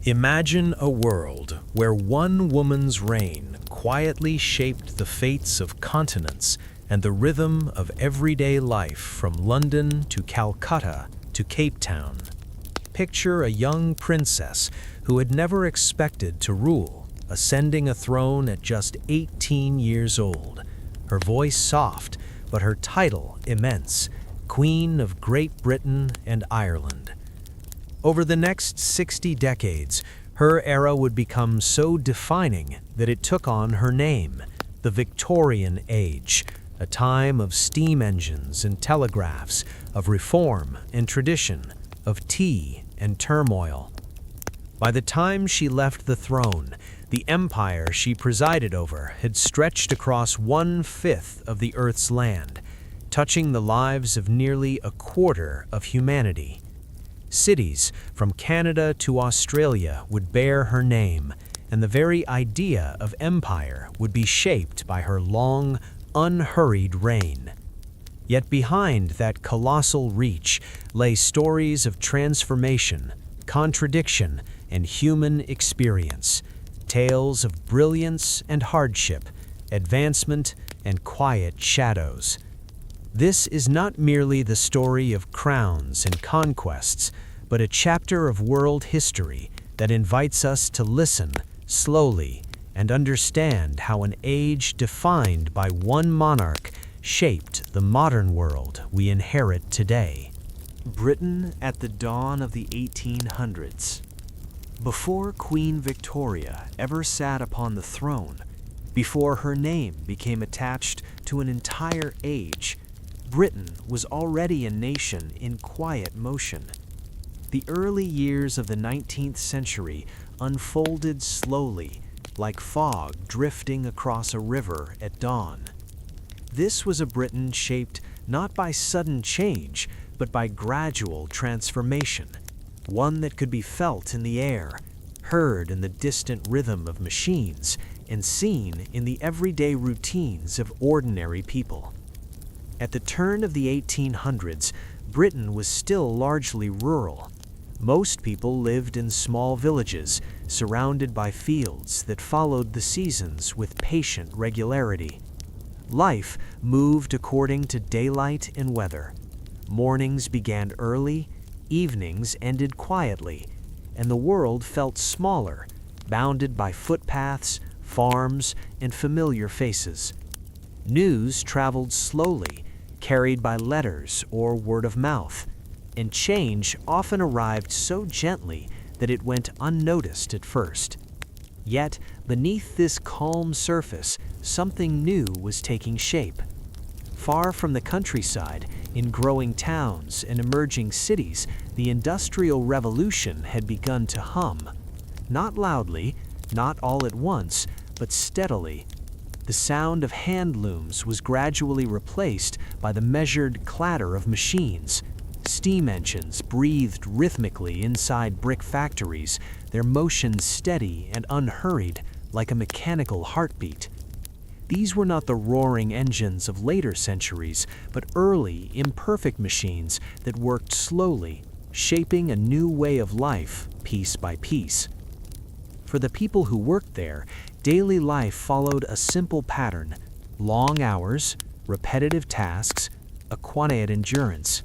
Imagine a world where one woman's reign quietly shaped the fates of continents and the rhythm of everyday life from London to Calcutta to Cape Town. Picture a young princess who had never expected to rule, ascending a throne at just 18 years old. Her voice soft, but her title immense, Queen of Great Britain and Ireland. Over the next 60 decades, her era would become so defining that it took on her name, the Victorian Age, a time of steam engines and telegraphs, of reform and tradition, of tea and turmoil. By the time she left the throne, the empire she presided over had stretched across 1/5 of the Earth's land, touching the lives of nearly a quarter of humanity. Cities from Canada to Australia would bear her name, and the very idea of empire would be shaped by her long, unhurried reign. Yet behind that colossal reach lay stories of transformation, contradiction, and human experience, tales of brilliance and hardship, advancement and quiet shadows. This is not merely the story of crowns and conquests, but a chapter of world history that invites us to listen slowly and understand how an age defined by one monarch shaped the modern world we inherit today. Britain at the dawn of the 1800s. Before Queen Victoria ever sat upon the throne, before her name became attached to an entire age, Britain was already a nation in quiet motion. The early years of the 19th century unfolded slowly, like fog drifting across a river at dawn. This was a Britain shaped not by sudden change, but by gradual transformation, one that could be felt in the air, heard in the distant rhythm of machines, and seen in the everyday routines of ordinary people. At the turn of the 1800s, Britain was still largely rural. Most people lived in small villages, surrounded by fields that followed the seasons with patient regularity. Life moved according to daylight and weather. Mornings began early, evenings ended quietly, and the world felt smaller, bounded by footpaths, farms, and familiar faces. News traveled slowly, carried by letters or word of mouth, and change often arrived so gently that it went unnoticed at first. Yet, beneath this calm surface, something new was taking shape. Far from the countryside, in growing towns and emerging cities, the Industrial Revolution had begun to hum. Not loudly, not all at once, but steadily. The sound of hand looms was gradually replaced by the measured clatter of machines. Steam engines breathed rhythmically inside brick factories, their motion steady and unhurried, like a mechanical heartbeat. These were not the roaring engines of later centuries, but early, imperfect machines that worked slowly, shaping a new way of life piece by piece. For the people who worked there, daily life followed a simple pattern: long hours, repetitive tasks, a quiet endurance.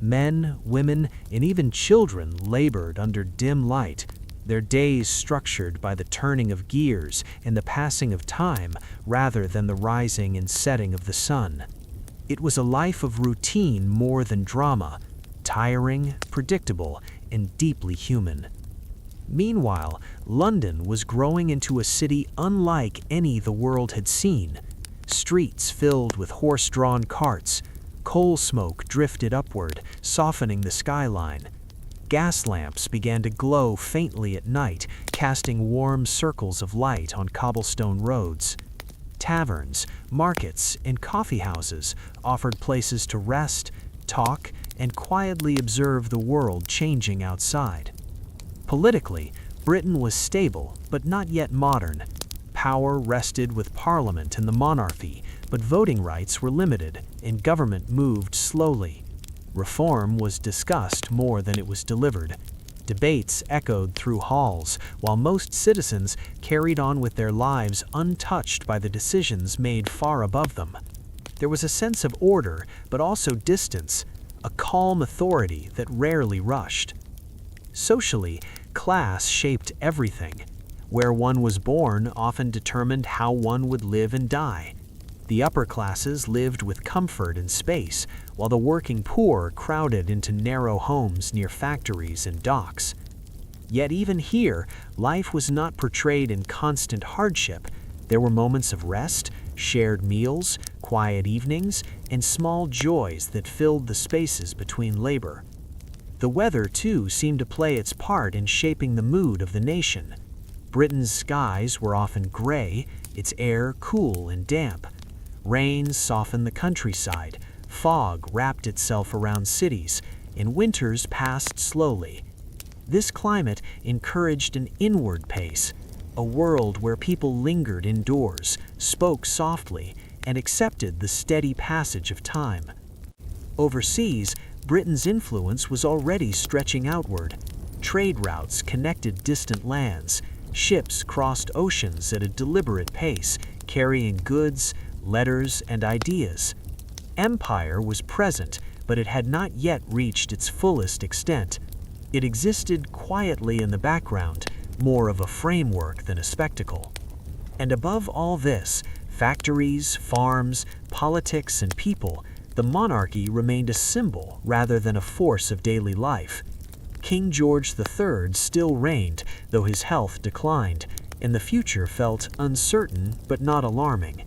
Men, women, and even children labored under dim light, their days structured by the turning of gears and the passing of time rather than the rising and setting of the sun. It was a life of routine more than drama, tiring, predictable, and deeply human. Meanwhile, London was growing into a city unlike any the world had seen. Streets filled with horse-drawn carts, coal smoke drifted upward, softening the skyline. Gas lamps began to glow faintly at night, casting warm circles of light on cobblestone roads. Taverns, markets, and coffee houses offered places to rest, talk, and quietly observe the world changing outside. Politically, Britain was stable, but not yet modern. Power rested with Parliament and the monarchy, but voting rights were limited, and government moved slowly. Reform was discussed more than it was delivered. Debates echoed through halls, while most citizens carried on with their lives untouched by the decisions made far above them. There was a sense of order, but also distance, a calm authority that rarely rushed. Socially, class shaped everything. Where one was born often determined how one would live and die. The upper classes lived with comfort and space, while the working poor crowded into narrow homes near factories and docks. Yet even here, life was not portrayed in constant hardship. There were moments of rest, shared meals, quiet evenings, and small joys that filled the spaces between labor. The weather, too, seemed to play its part in shaping the mood of the nation. Britain's skies were often gray, its air cool and damp. Rain softened the countryside, fog wrapped itself around cities, and winters passed slowly. This climate encouraged an inward pace, a world where people lingered indoors, spoke softly, and accepted the steady passage of time. Overseas, Britain's influence was already stretching outward. Trade routes connected distant lands. Ships crossed oceans at a deliberate pace, carrying goods, letters, and ideas. Empire was present, but it had not yet reached its fullest extent. It existed quietly in the background, more of a framework than a spectacle. And above all this, factories, farms, politics, and people, the monarchy remained a symbol rather than a force of daily life. King George III still reigned, though his health declined, and the future felt uncertain but not alarming.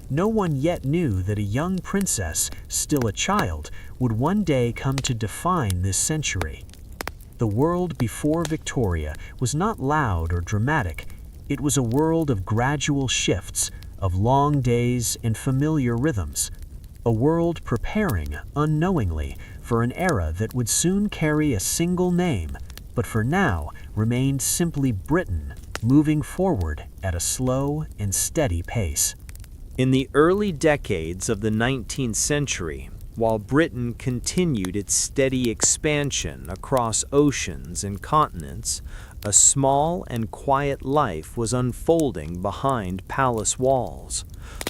No one yet knew that a young princess, still a child, would one day come to define this century. The world before Victoria was not loud or dramatic. It was a world of gradual shifts, of long days and familiar rhythms. A world preparing, unknowingly, for an era that would soon carry a single name, but for now remained simply Britain, moving forward at a slow and steady pace. In the early decades of the 19th century, while Britain continued its steady expansion across oceans and continents, a small and quiet life was unfolding behind palace walls.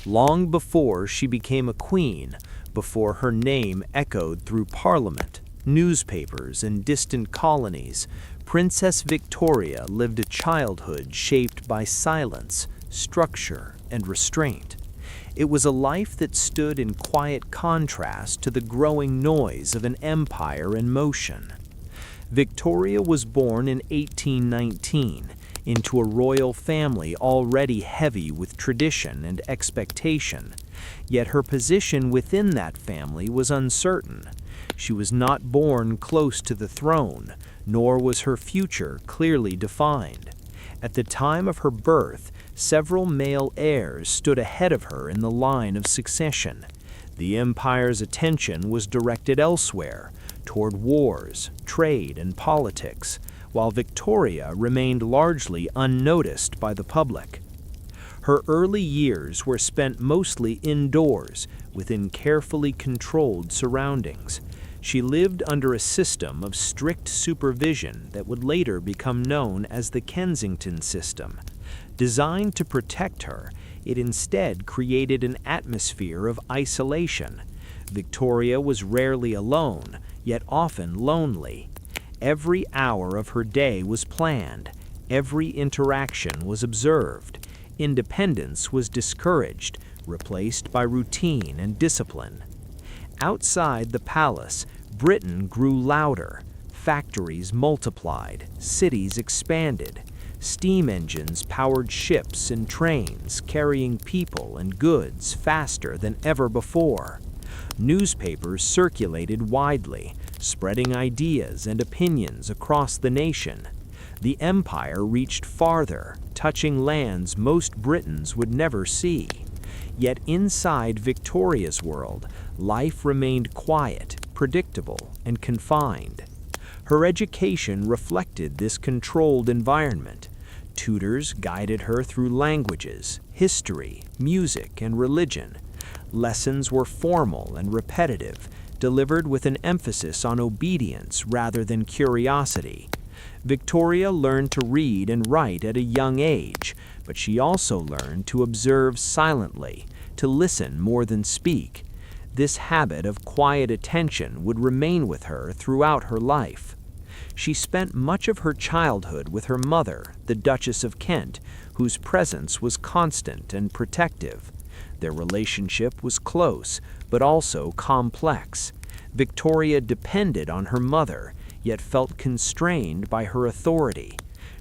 Long before she became a queen, before her name echoed through Parliament, newspapers, and distant colonies, Princess Victoria lived a childhood shaped by silence, structure, and restraint. It was a life that stood in quiet contrast to the growing noise of an empire in motion. Victoria was born in 1819 into a royal family already heavy with tradition and expectation, yet her position within that family was uncertain. She was not born close to the throne, nor was her future clearly defined. At the time of her birth, several male heirs stood ahead of her in the line of succession. The empire's attention was directed elsewhere, toward wars, trade, and politics, while Victoria remained largely unnoticed by the public. Her early years were spent mostly indoors, within carefully controlled surroundings. She lived under a system of strict supervision that would later become known as the Kensington system. Designed to protect her, it instead created an atmosphere of isolation. Victoria was rarely alone, yet often lonely. Every hour of her day was planned. Every interaction was observed. Independence was discouraged, replaced by routine and discipline. Outside the palace, Britain grew louder. Factories multiplied, cities expanded. Steam engines powered ships and trains, carrying people and goods faster than ever before. Newspapers circulated widely, spreading ideas and opinions across the nation. The empire reached farther, touching lands most Britons would never see. Yet inside Victoria's world, life remained quiet, predictable, and confined. Her education reflected this controlled environment. Tutors guided her through languages, history, music, and religion. Lessons were formal and repetitive, delivered with an emphasis on obedience rather than curiosity. Victoria learned to read and write at a young age, but she also learned to observe silently, to listen more than speak. This habit of quiet attention would remain with her throughout her life. She spent much of her childhood with her mother, the Duchess of Kent, whose presence was constant and protective. Their relationship was close, but also complex. Victoria depended on her mother, yet felt constrained by her authority.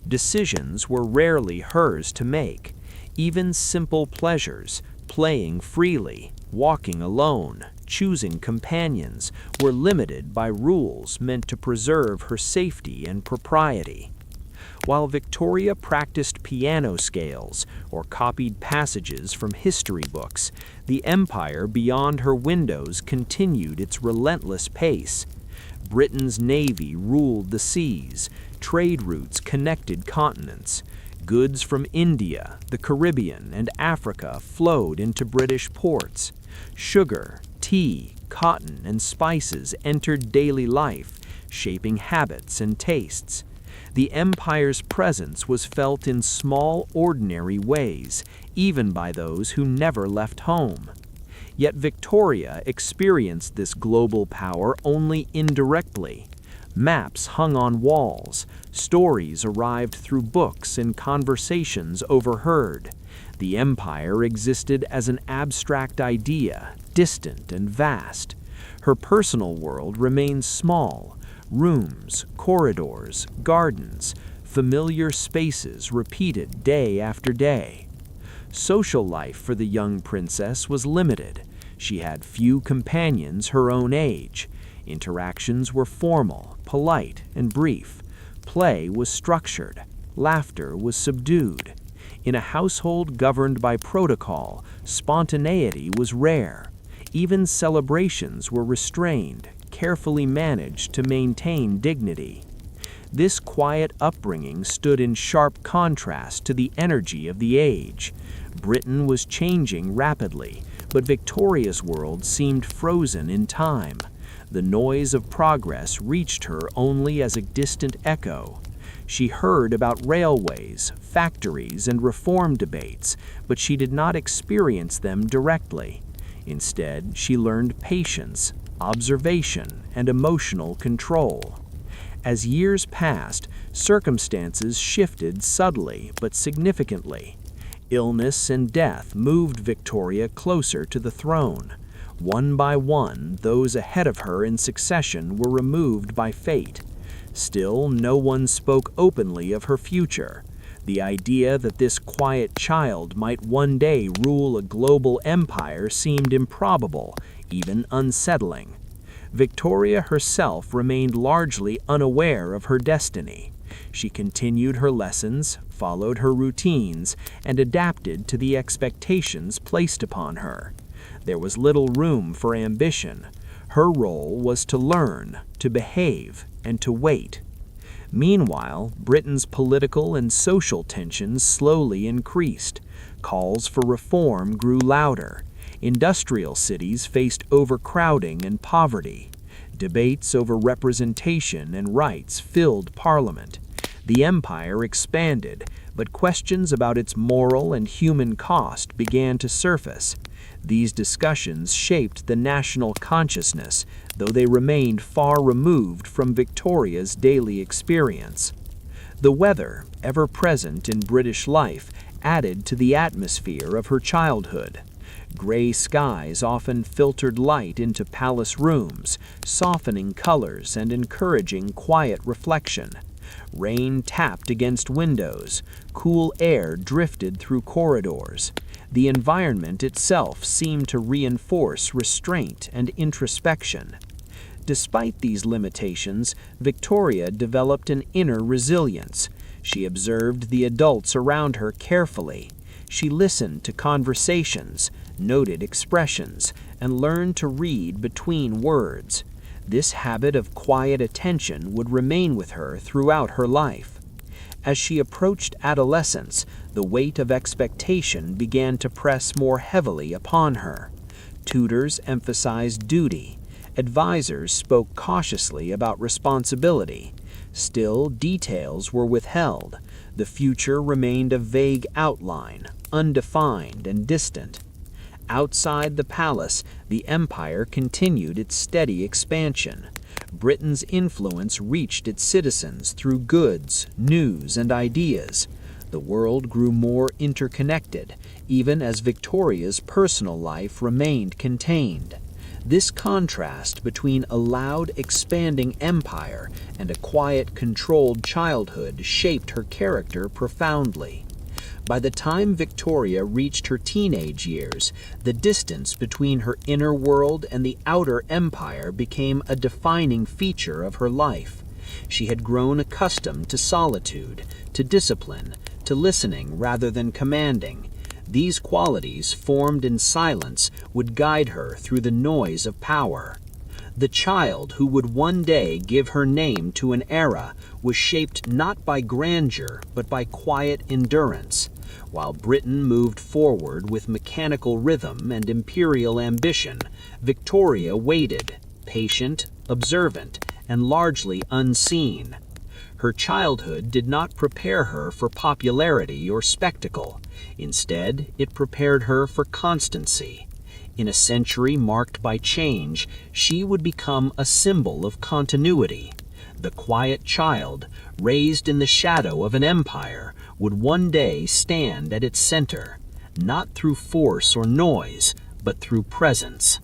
Decisions were rarely hers to make. Even simple pleasures, playing freely, walking alone, choosing companions, were limited by rules meant to preserve her safety and propriety. While Victoria practiced piano scales or copied passages from history books, the empire beyond her windows continued its relentless pace. Britain's navy ruled the seas, trade routes connected continents. Goods from India, the Caribbean, and Africa flowed into British ports. Sugar, tea, cotton, and spices entered daily life, shaping habits and tastes. The empire's presence was felt in small, ordinary ways, even by those who never left home. Yet Victoria experienced this global power only indirectly. Maps hung on walls, stories arrived through books and conversations overheard. The empire existed as an abstract idea, distant and vast. Her personal world remained small. Rooms, corridors, gardens, familiar spaces repeated day after day. Social life for the young princess was limited. She had few companions her own age. Interactions were formal, polite, and brief. Play was structured. Laughter was subdued. In a household governed by protocol, spontaneity was rare. Even celebrations were restrained, carefully managed to maintain dignity. This quiet upbringing stood in sharp contrast to the energy of the age. Britain was changing rapidly, but Victoria's world seemed frozen in time. The noise of progress reached her only as a distant echo. She heard about railways, factories, and reform debates, but she did not experience them directly. Instead, she learned patience, observation, and emotional control. As years passed, circumstances shifted subtly but significantly. Illness and death moved Victoria closer to the throne. One by one, those ahead of her in succession were removed by fate. Still, no one spoke openly of her future. The idea that this quiet child might one day rule a global empire seemed improbable, even unsettling. Victoria herself remained largely unaware of her destiny. She continued her lessons, followed her routines, and adapted to the expectations placed upon her. There was little room for ambition. Her role was to learn, to behave, and to wait. Meanwhile, Britain's political and social tensions slowly increased. Calls for reform grew louder. Industrial cities faced overcrowding and poverty. Debates over representation and rights filled Parliament. The empire expanded, but questions about its moral and human cost began to surface. These discussions shaped the national consciousness, though they remained far removed from Victoria's daily experience. The weather, ever present in British life, added to the atmosphere of her childhood. Gray skies often filtered light into palace rooms, softening colors and encouraging quiet reflection. Rain tapped against windows, cool air drifted through corridors. The environment itself seemed to reinforce restraint and introspection. Despite these limitations, Victoria developed an inner resilience. She observed the adults around her carefully. She listened to conversations, noted expressions, and learned to read between words. This habit of quiet attention would remain with her throughout her life. As she approached adolescence, the weight of expectation began to press more heavily upon her. Tutors emphasized duty. Advisors spoke cautiously about responsibility. Still, details were withheld. The future remained a vague outline, undefined and distant. Outside the palace, the empire continued its steady expansion. Britain's influence reached its citizens through goods, news, and ideas. The world grew more interconnected, even as Victoria's personal life remained contained. This contrast between a loud, expanding empire and a quiet, controlled childhood shaped her character profoundly. By the time Victoria reached her teenage years, the distance between her inner world and the outer empire became a defining feature of her life. She had grown accustomed to solitude, to discipline, to listening rather than commanding. These qualities, formed in silence, would guide her through the noise of power. The child who would one day give her name to an era was shaped not by grandeur but by quiet endurance. While Britain moved forward with mechanical rhythm and imperial ambition, Victoria waited, patient, observant, and largely unseen. Her childhood did not prepare her for popularity or spectacle. Instead, it prepared her for constancy. In a century marked by change, she would become a symbol of continuity. The quiet child, raised in the shadow of an empire, would one day stand at its center, not through force or noise, but through presence.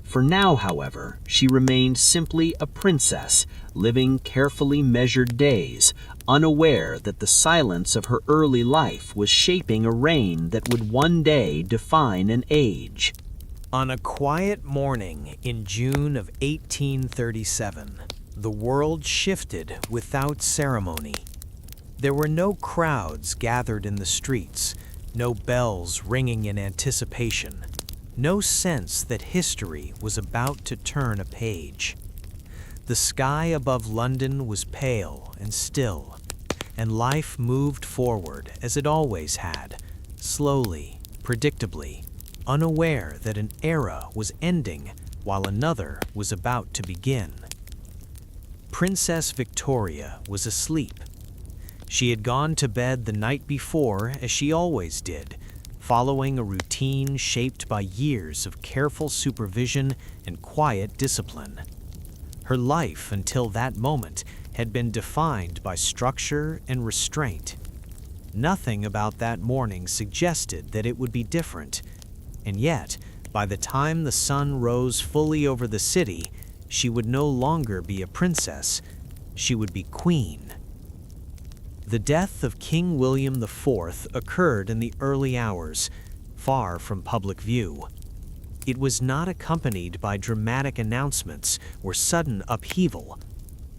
For now, however, she remained simply a princess, living carefully measured days, unaware that the silence of her early life was shaping a reign that would one day define an age. On a quiet morning in June of 1837, the world shifted without ceremony. There were no crowds gathered in the streets, no bells ringing in anticipation, no sense that history was about to turn a page. The sky above London was pale and still, and life moved forward as it always had, slowly, predictably, unaware that an era was ending while another was about to begin. Princess Victoria was asleep. She had gone to bed the night before, as she always did, following a routine shaped by years of careful supervision and quiet discipline. Her life until that moment had been defined by structure and restraint. Nothing about that morning suggested that it would be different, and yet, by the time the sun rose fully over the city, she would no longer be a princess, she would be queen. The death of King William IV occurred in the early hours, far from public view. It was not accompanied by dramatic announcements or sudden upheaval.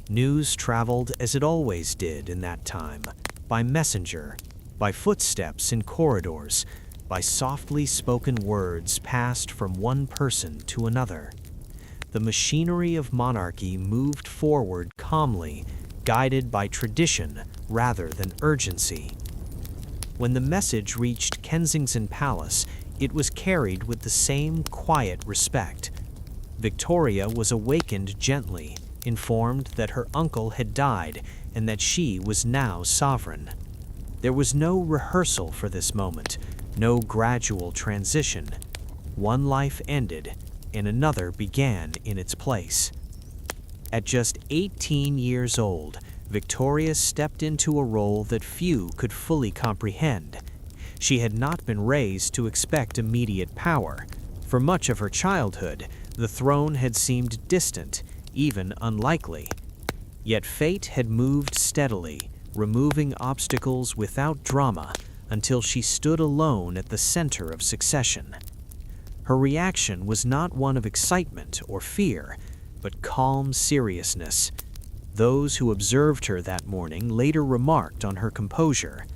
News traveled as it always did in that time, by messenger, by footsteps in corridors, by softly spoken words passed from one person to another. The machinery of monarchy moved forward calmly, guided by tradition rather than urgency. When the message reached Kensington Palace, it was carried with the same quiet respect. Victoria was awakened gently, informed that her uncle had died and that she was now sovereign. There was no rehearsal for this moment, no gradual transition. One life ended, and another began in its place. At just 18 years old, Victoria stepped into a role that few could fully comprehend. She had not been raised to expect immediate power. For much of her childhood, the throne had seemed distant, even unlikely. Yet fate had moved steadily, removing obstacles without drama, until she stood alone at the center of succession. Her reaction was not one of excitement or fear, but calm seriousness. Those who observed her that morning later remarked on her composure.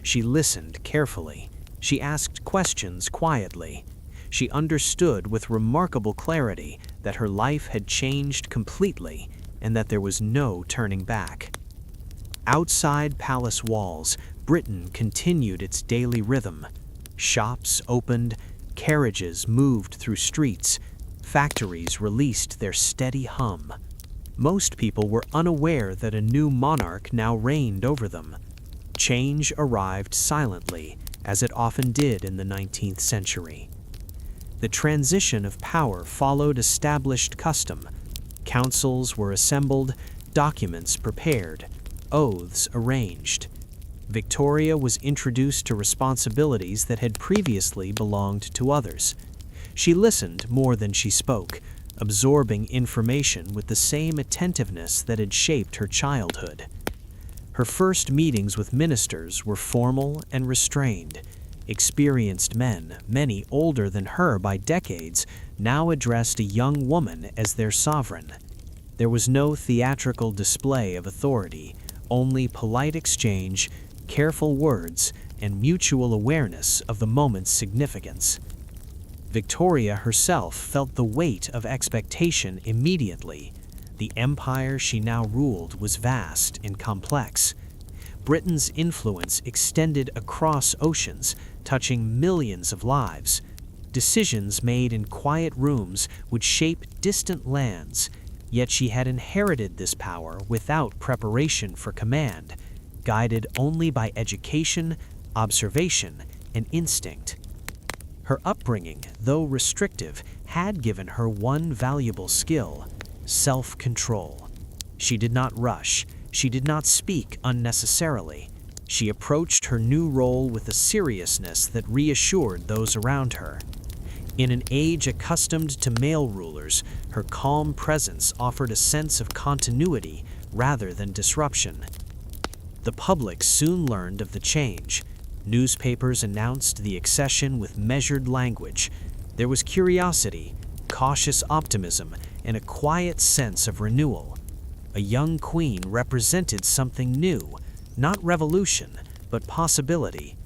She listened carefully. She asked questions quietly. She understood with remarkable clarity that her life had changed completely and that there was no turning back. Outside palace walls, Britain continued its daily rhythm. Shops opened, carriages moved through streets, factories released their steady hum. Most people were unaware that a new monarch now reigned over them. Change arrived silently, as it often did in the 19th century. The transition of power followed established custom. Councils were assembled, documents prepared, oaths arranged. Victoria was introduced to responsibilities that had previously belonged to others. She listened more than she spoke, absorbing information with the same attentiveness that had shaped her childhood. Her first meetings with ministers were formal and restrained. Experienced men, many older than her by decades, now addressed a young woman as their sovereign. There was no theatrical display of authority, only polite exchange, careful words, and mutual awareness of the moment's significance. Victoria herself felt the weight of expectation immediately. The empire she now ruled was vast and complex. Britain's influence extended across oceans, touching millions of lives. Decisions made in quiet rooms would shape distant lands, yet she had inherited this power without preparation for command, guided only by education, observation, and instinct. Her upbringing, though restrictive, had given her one valuable skill: self-control. She did not rush. She did not speak unnecessarily. She approached her new role with a seriousness that reassured those around her. In an age accustomed to male rulers, her calm presence offered a sense of continuity rather than disruption. The public soon learned of the change. Newspapers announced the accession with measured language. There was curiosity, cautious optimism, and a quiet sense of renewal. A young queen represented something new, not revolution, but possibility.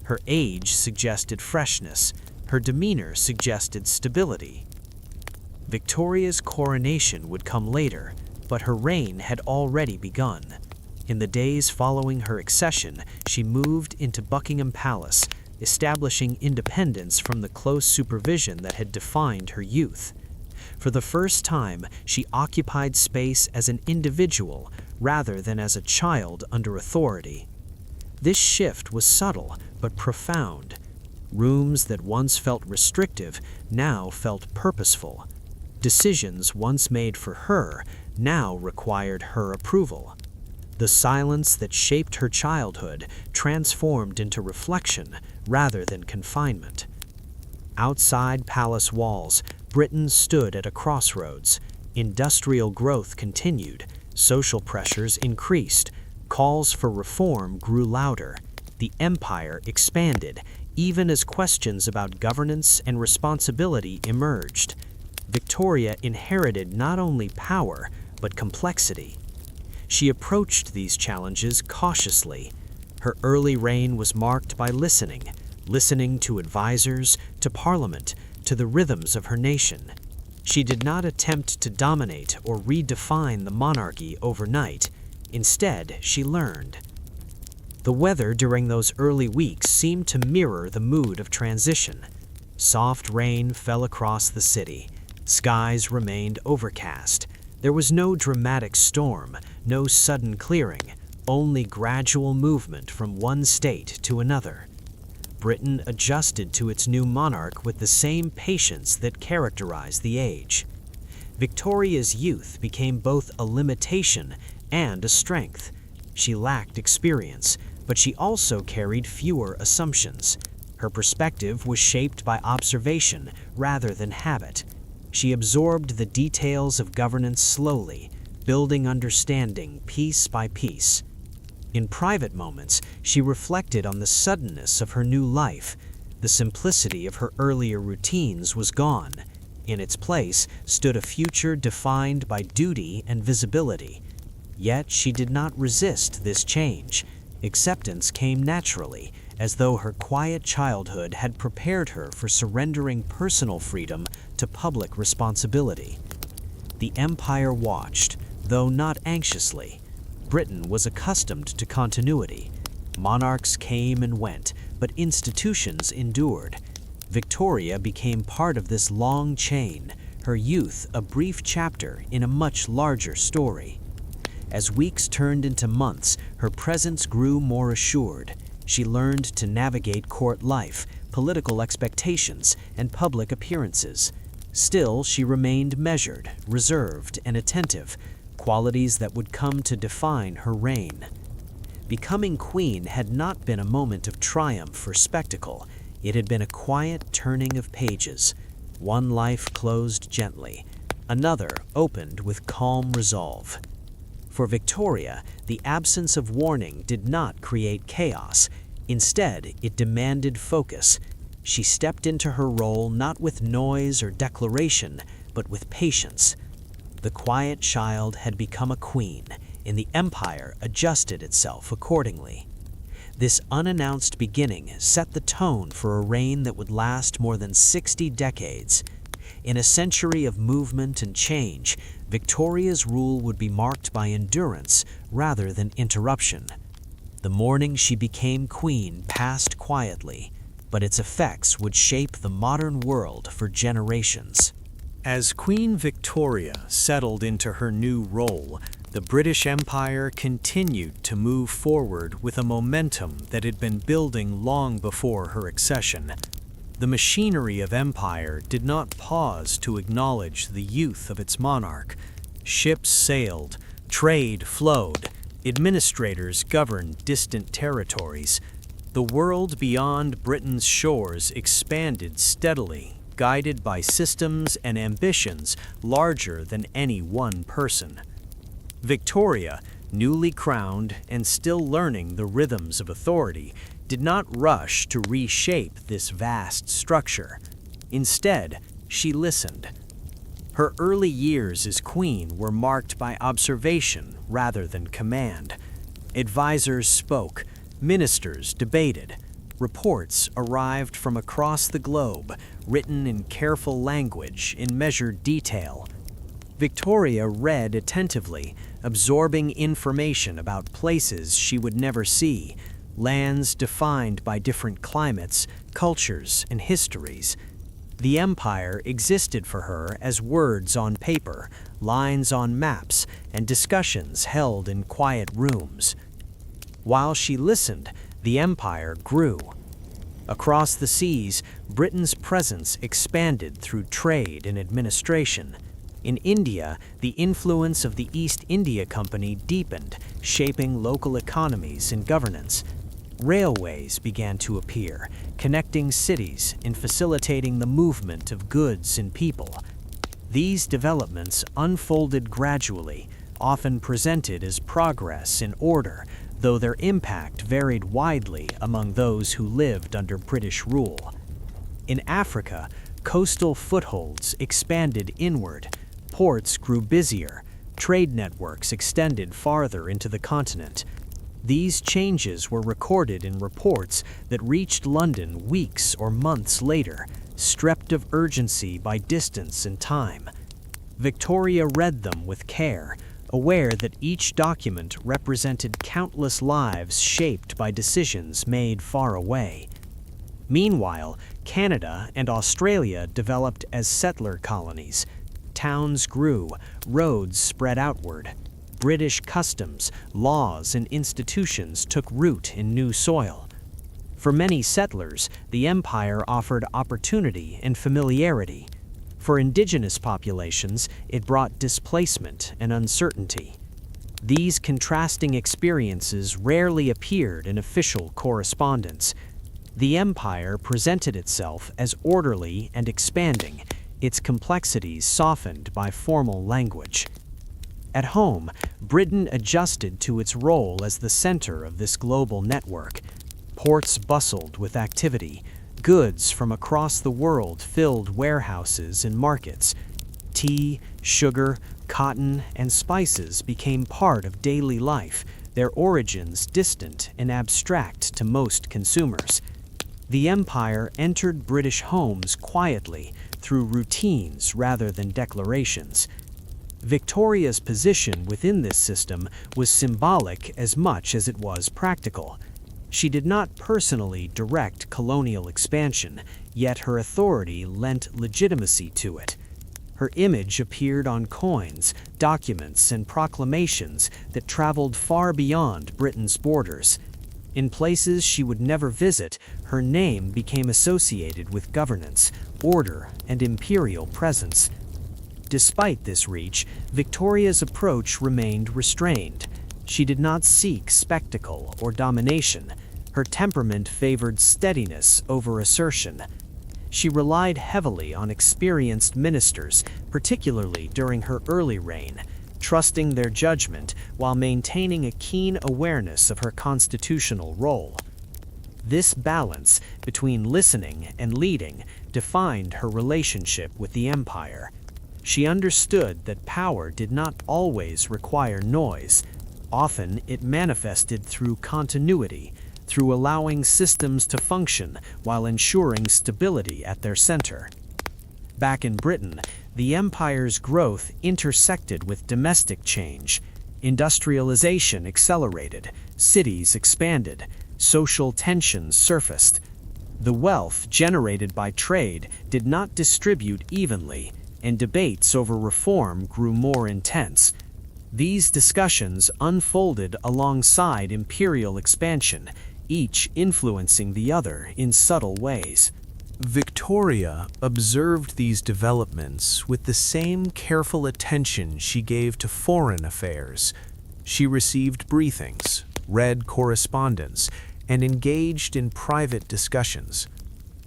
Her age suggested freshness. Her demeanor suggested stability. Victoria's coronation would come later, but her reign had already begun. In the days following her accession, she moved into Buckingham Palace, establishing independence from the close supervision that had defined her youth. For the first time, she occupied space as an individual rather than as a child under authority. This shift was subtle but profound. Rooms that once felt restrictive now felt purposeful. Decisions once made for her now required her approval. The silence that shaped her childhood transformed into reflection rather than confinement. Outside palace walls, Britain stood at a crossroads. Industrial growth continued, social pressures increased, calls for reform grew louder. The empire expanded, even as questions about governance and responsibility emerged. Victoria inherited not only power, but complexity. She approached these challenges cautiously. Her early reign was marked by listening to advisors, to parliament, to the rhythms of her nation. She did not attempt to dominate or redefine the monarchy overnight. Instead, she learned. The weather during those early weeks seemed to mirror the mood of transition. Soft rain fell across the city. Skies remained overcast. There was no dramatic storm, no sudden clearing, only gradual movement from one state to another. Britain adjusted to its new monarch with the same patience that characterized the age. Victoria's youth became both a limitation and a strength. She lacked experience, but she also carried fewer assumptions. Her perspective was shaped by observation rather than habit. She absorbed the details of governance slowly, building understanding piece by piece. In private moments, she reflected on the suddenness of her new life. The simplicity of her earlier routines was gone. In its place stood a future defined by duty and visibility. Yet she did not resist this change. Acceptance came naturally, as though her quiet childhood had prepared her for surrendering personal freedom to public responsibility. The empire watched, though not anxiously. Britain was accustomed to continuity. Monarchs came and went, but institutions endured. Victoria became part of this long chain, her youth a brief chapter in a much larger story. As weeks turned into months, her presence grew more assured. She learned to navigate court life, political expectations, and public appearances. Still, she remained measured, reserved, and attentive, qualities that would come to define her reign. Becoming queen had not been a moment of triumph or spectacle. It had been a quiet turning of pages. One life closed gently, another opened with calm resolve. For Victoria, the absence of warning did not create chaos. Instead, it demanded focus. She stepped into her role not with noise or declaration, but with patience. The quiet child had become a queen, and the empire adjusted itself accordingly. This unannounced beginning set the tone for a reign that would last more than 60 decades. In a century of movement and change, Victoria's rule would be marked by endurance rather than interruption. The morning she became queen passed quietly, but its effects would shape the modern world for generations. As Queen Victoria settled into her new role, the British Empire continued to move forward with a momentum that had been building long before her accession. The machinery of empire did not pause to acknowledge the youth of its monarch. Ships sailed, trade flowed, administrators governed distant territories. The world beyond Britain's shores expanded steadily, guided by systems and ambitions larger than any one person. Victoria, newly crowned and still learning the rhythms of authority, did not rush to reshape this vast structure. Instead, she listened. Her early years as queen were marked by observation rather than command. Advisors spoke, ministers debated. Reports arrived from across the globe, written in careful language, in measured detail. Victoria read attentively, absorbing information about places she would never see, lands defined by different climates, cultures, and histories. The empire existed for her as words on paper, lines on maps, and discussions held in quiet rooms. While she listened, the empire grew. Across the seas, Britain's presence expanded through trade and administration. In India, the influence of the East India Company deepened, shaping local economies and governance. Railways began to appear, connecting cities and facilitating the movement of goods and people. These developments unfolded gradually, often presented as progress and order, though their impact varied widely among those who lived under British rule. In Africa, coastal footholds expanded inward, ports grew busier, trade networks extended farther into the continent. These changes were recorded in reports that reached London weeks or months later, stripped of urgency by distance and time. Victoria read them with care, aware that each document represented countless lives shaped by decisions made far away. Meanwhile, Canada and Australia developed as settler colonies. Towns grew, roads spread outward. British customs, laws, and institutions took root in new soil. For many settlers, the empire offered opportunity and familiarity. For indigenous populations, it brought displacement and uncertainty. These contrasting experiences rarely appeared in official correspondence. The empire presented itself as orderly and expanding, its complexities softened by formal language. At home, Britain adjusted to its role as the center of this global network. Ports bustled with activity. Goods from across the world filled warehouses and markets. Tea, sugar, cotton, and spices became part of daily life, their origins distant and abstract to most consumers. The empire entered British homes quietly, through routines rather than declarations. Victoria's position within this system was symbolic as much as it was practical. She did not personally direct colonial expansion, yet her authority lent legitimacy to it. Her image appeared on coins, documents, and proclamations that traveled far beyond Britain's borders. In places she would never visit, her name became associated with governance, order, and imperial presence. Despite this reach, Victoria's approach remained restrained. She did not seek spectacle or domination. Her temperament favored steadiness over assertion. She relied heavily on experienced ministers, particularly during her early reign, trusting their judgment while maintaining a keen awareness of her constitutional role. This balance between listening and leading defined her relationship with the empire. She understood that power did not always require noise. Often it manifested through continuity, through allowing systems to function while ensuring stability at their center. Back in Britain, the empire's growth intersected with domestic change. Industrialization accelerated, cities expanded, social tensions surfaced. The wealth generated by trade did not distribute evenly, and debates over reform grew more intense. These discussions unfolded alongside imperial expansion, each influencing the other in subtle ways. Victoria observed these developments with the same careful attention she gave to foreign affairs. She received briefings, read correspondence, and engaged in private discussions.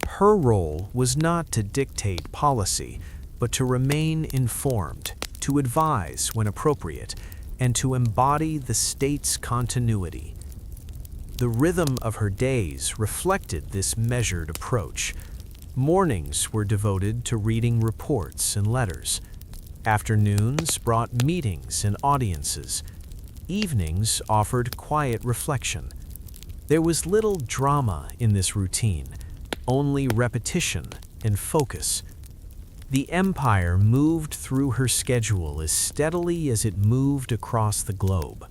Her role was not to dictate policy, but to remain informed, to advise when appropriate, and to embody the state's continuity. The rhythm of her days reflected this measured approach. Mornings were devoted to reading reports and letters. Afternoons brought meetings and audiences. Evenings offered quiet reflection. There was little drama in this routine, only repetition and focus. The empire moved through her schedule as steadily as it moved across the globe.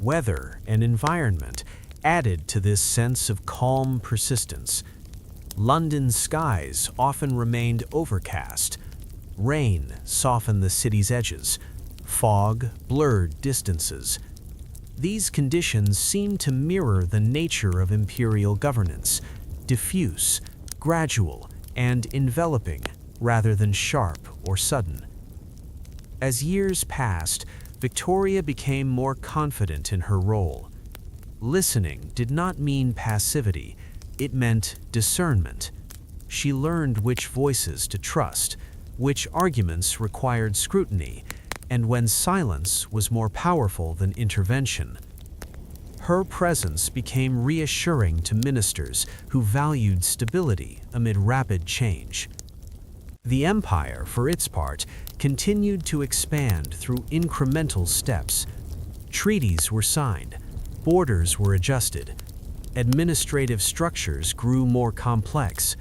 Weather and environment added to this sense of calm persistence. London's skies often remained overcast. Rain softened the city's edges. Fog blurred distances. These conditions seemed to mirror the nature of imperial governance, diffuse, gradual, and enveloping, rather than sharp or sudden. As years passed, Victoria became more confident in her role. Listening did not mean passivity, it meant discernment. She learned which voices to trust, which arguments required scrutiny, and when silence was more powerful than intervention. Her presence became reassuring to ministers who valued stability amid rapid change. The empire, for its part, continued to expand through incremental steps. Treaties were signed, borders were adjusted, administrative structures grew more complex.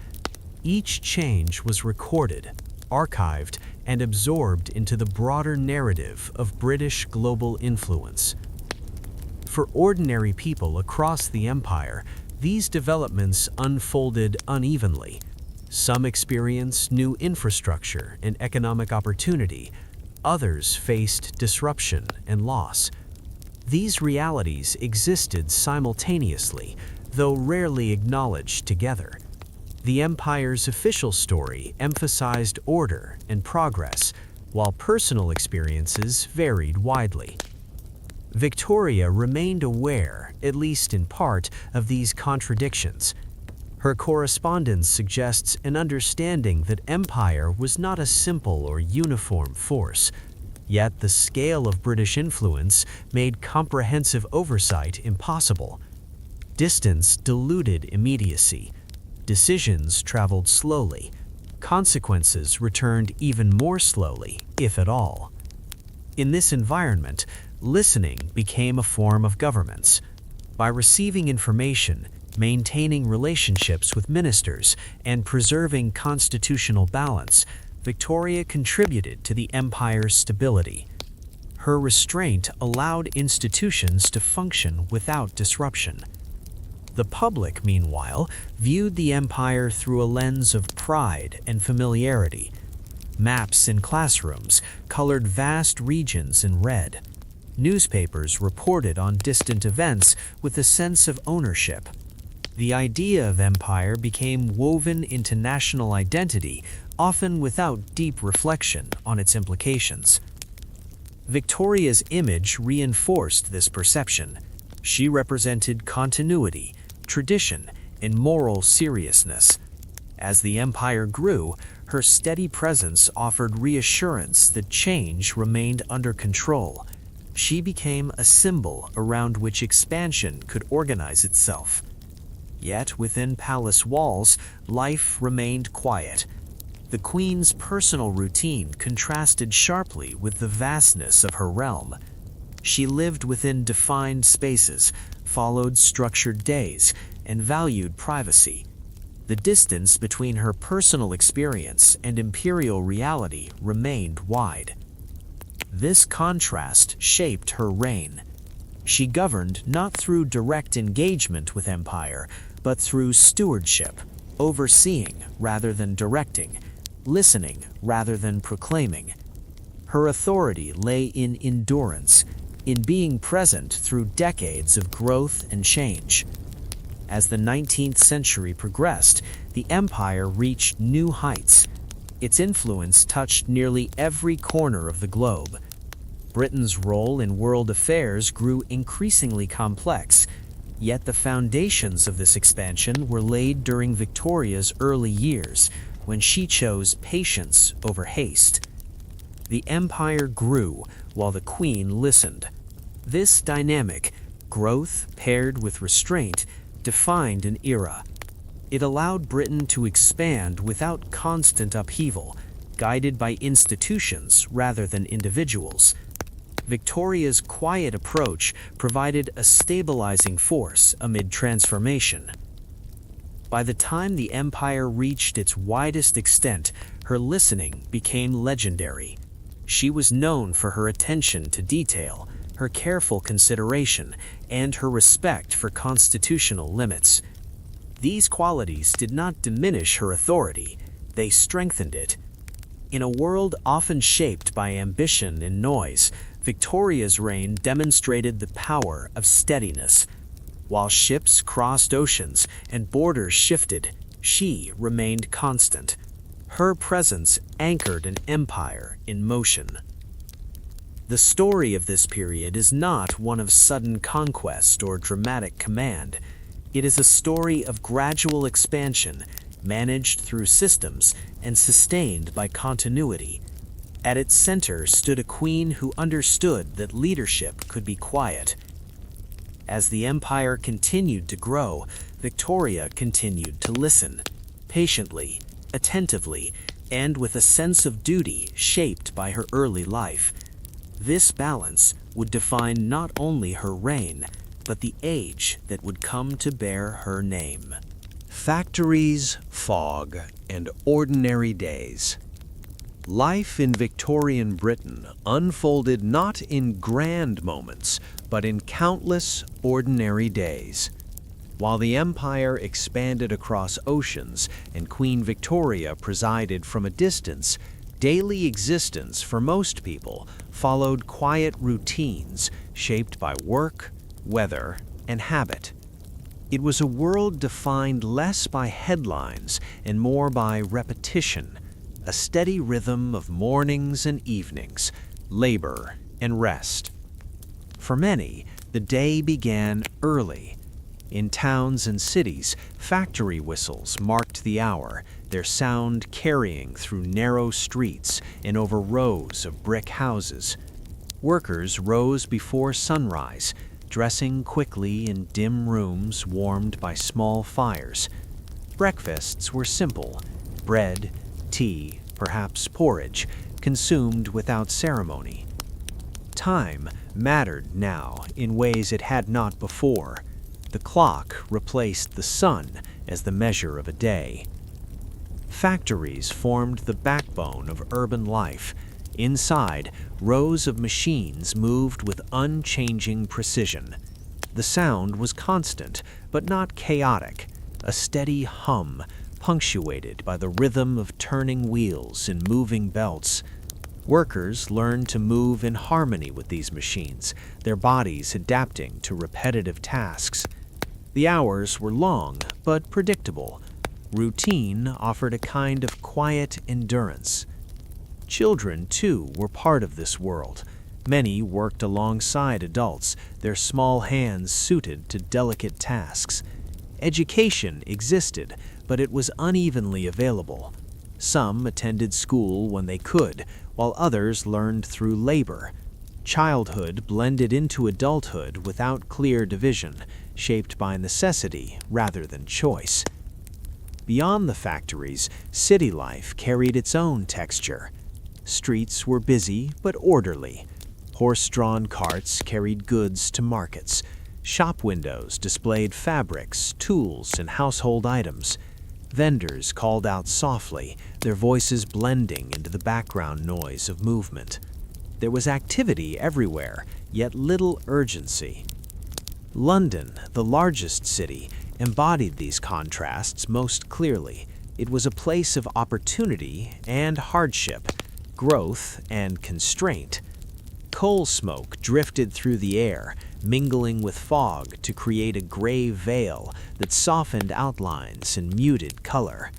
Each change was recorded, archived, and absorbed into the broader narrative of British global influence. For ordinary people across the empire, these developments unfolded unevenly. Some experienced new infrastructure and economic opportunity, others faced disruption and loss. These realities existed simultaneously, though rarely acknowledged together. The empire's official story emphasized order and progress, while personal experiences varied widely. Victoria remained aware, at least in part, of these contradictions. Her correspondence suggests an understanding that empire was not a simple or uniform force, yet the scale of British influence made comprehensive oversight impossible. Distance diluted immediacy. Decisions traveled slowly. Consequences returned even more slowly, if at all. In this environment, listening became a form of governance. By receiving information, maintaining relationships with ministers, and preserving constitutional balance, Victoria contributed to the empire's stability. Her restraint allowed institutions to function without disruption. The public, meanwhile, viewed the empire through a lens of pride and familiarity. Maps in classrooms colored vast regions in red. Newspapers reported on distant events with a sense of ownership. The idea of empire became woven into national identity, often without deep reflection on its implications. Victoria's image reinforced this perception. She represented continuity, tradition, and moral seriousness. As the empire grew, her steady presence offered reassurance that change remained under control. She became a symbol around which expansion could organize itself. Yet within palace walls, life remained quiet. The queen's personal routine contrasted sharply with the vastness of her realm. She lived within defined spaces, followed structured days, and valued privacy. The distance between her personal experience and imperial reality remained wide. This contrast shaped her reign. She governed not through direct engagement with empire, but through stewardship, overseeing rather than directing, listening rather than proclaiming. Her authority lay in endurance, in being present through decades of growth and change. As the 19th century progressed, the empire reached new heights. Its influence touched nearly every corner of the globe. Britain's role in world affairs grew increasingly complex, yet the foundations of this expansion were laid during Victoria's early years, when she chose patience over haste. The empire grew while the queen listened. This dynamic, growth paired with restraint, defined an era. It allowed Britain to expand without constant upheaval, guided by institutions rather than individuals. Victoria's quiet approach provided a stabilizing force amid transformation. By the time the empire reached its widest extent, her listening became legendary. She was known for her attention to detail, her careful consideration, and her respect for constitutional limits. These qualities did not diminish her authority, they strengthened it. In a world often shaped by ambition and noise, Victoria's reign demonstrated the power of steadiness. While ships crossed oceans and borders shifted, she remained constant. Her presence anchored an empire in motion. The story of this period is not one of sudden conquest or dramatic command. It is a story of gradual expansion, managed through systems and sustained by continuity. At its center stood a queen who understood that leadership could be quiet. As the empire continued to grow, Victoria continued to listen, patiently, attentively, and with a sense of duty shaped by her early life. This balance would define not only her reign, but the age that would come to bear her name. Factories, fog, and ordinary days. Life in Victorian Britain unfolded not in grand moments, but in countless ordinary days. While the empire expanded across oceans and Queen Victoria presided from a distance, daily existence for most people followed quiet routines shaped by work, weather, and habit. It was a world defined less by headlines and more by repetition, a steady rhythm of mornings and evenings, labor and rest. For many, the day began early. In towns and cities, factory whistles marked the hour, their sound carrying through narrow streets and over rows of brick houses. Workers rose before sunrise, dressing quickly in dim rooms warmed by small fires. Breakfasts were simple: bread, tea, perhaps porridge, consumed without ceremony. Time mattered now in ways it had not before. The clock replaced the sun as the measure of a day. Factories formed the backbone of urban life. Inside, rows of machines moved with unchanging precision. The sound was constant, but not chaotic, a steady hum, punctuated by the rhythm of turning wheels and moving belts. Workers learned to move in harmony with these machines, their bodies adapting to repetitive tasks. The hours were long but predictable. Routine offered a kind of quiet endurance. Children, too, were part of this world. Many worked alongside adults, their small hands suited to delicate tasks. Education existed, but it was unevenly available. Some attended school when they could, while others learned through labor. Childhood blended into adulthood without clear division, shaped by necessity rather than choice. Beyond the factories, city life carried its own texture. Streets were busy but orderly. Horse-drawn carts carried goods to markets. Shop windows displayed fabrics, tools, and household items. Vendors called out softly, their voices blending into the background noise of movement. There was activity everywhere, yet little urgency. London, the largest city, embodied these contrasts most clearly. It was a place of opportunity and hardship, growth and constraint. Coal smoke drifted through the air, mingling with fog to create a gray veil that softened outlines and muted color.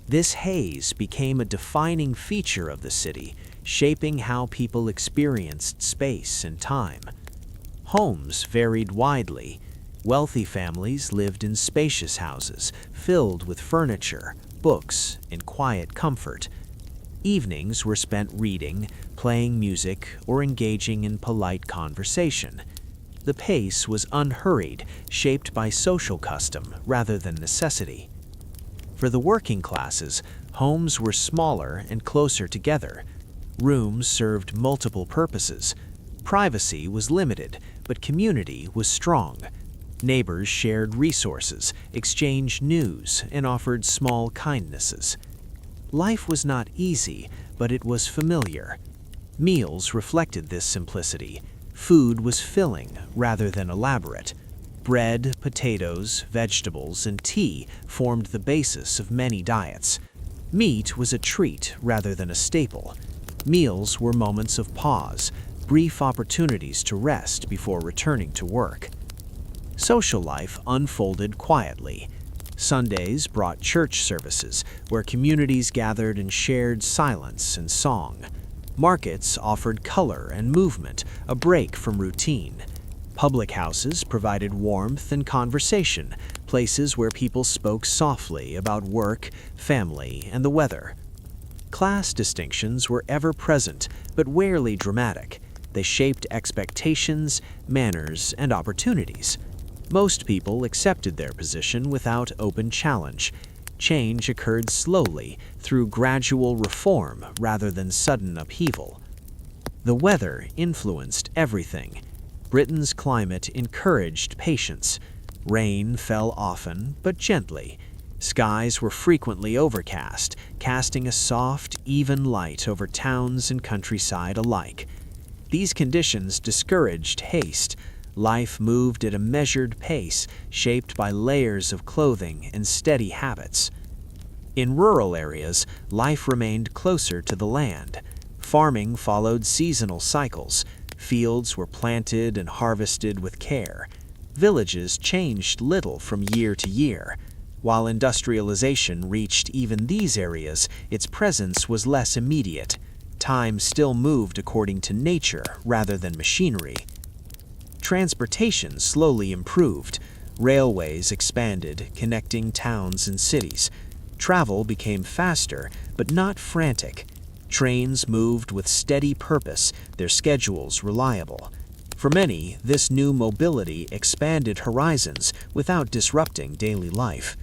This haze became a defining feature of the city, shaping how people experienced space and time. Homes varied widely. Wealthy families lived in spacious houses, filled with furniture, books, and quiet comfort. Evenings were spent reading, playing music, or engaging in polite conversation. The pace was unhurried, shaped by social custom rather than necessity. For the working classes, homes were smaller and closer together. Rooms served multiple purposes. Privacy was limited, but community was strong. Neighbors shared resources, exchanged news, and offered small kindnesses. Life was not easy, but it was familiar. Meals reflected this simplicity. Food was filling rather than elaborate. Bread, potatoes, vegetables, and tea formed the basis of many diets. Meat was a treat rather than a staple. Meals were moments of pause, brief opportunities to rest before returning to work. Social life unfolded quietly. Sundays brought church services, where communities gathered and shared silence and song. Markets offered color and movement, a break from routine. Public houses provided warmth and conversation, places where people spoke softly about work, family, and the weather. Class distinctions were ever present, but rarely dramatic. They shaped expectations, manners, and opportunities. Most people accepted their position without open challenge. Change occurred slowly, through gradual reform rather than sudden upheaval. The weather influenced everything. Britain's climate encouraged patience. Rain fell often, but gently. Skies were frequently overcast, casting a soft, even light over towns and countryside alike. These conditions discouraged haste. Life moved at a measured pace, shaped by layers of clothing and steady habits. In rural areas, life remained closer to the land. Farming followed seasonal cycles. Fields were planted and harvested with care. Villages changed little from year to year. While industrialization reached even these areas, its presence was less immediate. Time still moved according to nature rather than machinery. Transportation slowly improved. Railways expanded, connecting towns and cities. Travel became faster, but not frantic. Trains moved with steady purpose, their schedules reliable. For many, this new mobility expanded horizons without disrupting daily life.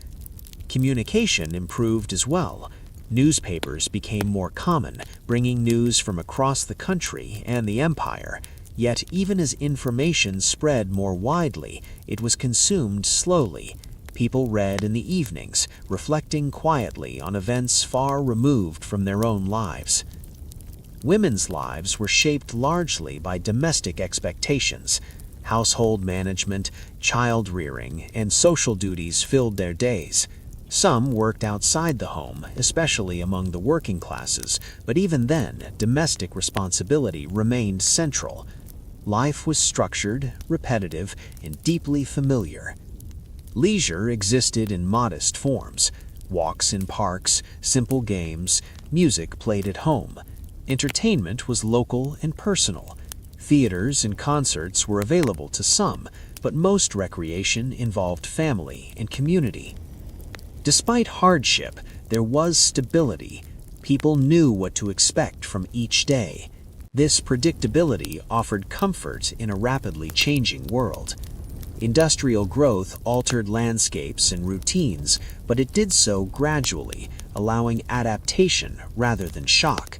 Communication improved as well. Newspapers became more common, bringing news from across the country and the empire. Yet even as information spread more widely, it was consumed slowly. People read in the evenings, reflecting quietly on events far removed from their own lives. Women's lives were shaped largely by domestic expectations. Household management, child rearing, and social duties filled their days. Some worked outside the home, especially among the working classes, but even then, domestic responsibility remained central. Life was structured, repetitive, and deeply familiar. Leisure existed in modest forms: walks in parks, simple games, music played at home. Entertainment was local and personal. Theaters and concerts were available to some, but most recreation involved family and community. Despite hardship, there was stability. People knew what to expect from each day. This predictability offered comfort in a rapidly changing world. Industrial growth altered landscapes and routines, but it did so gradually, allowing adaptation rather than shock.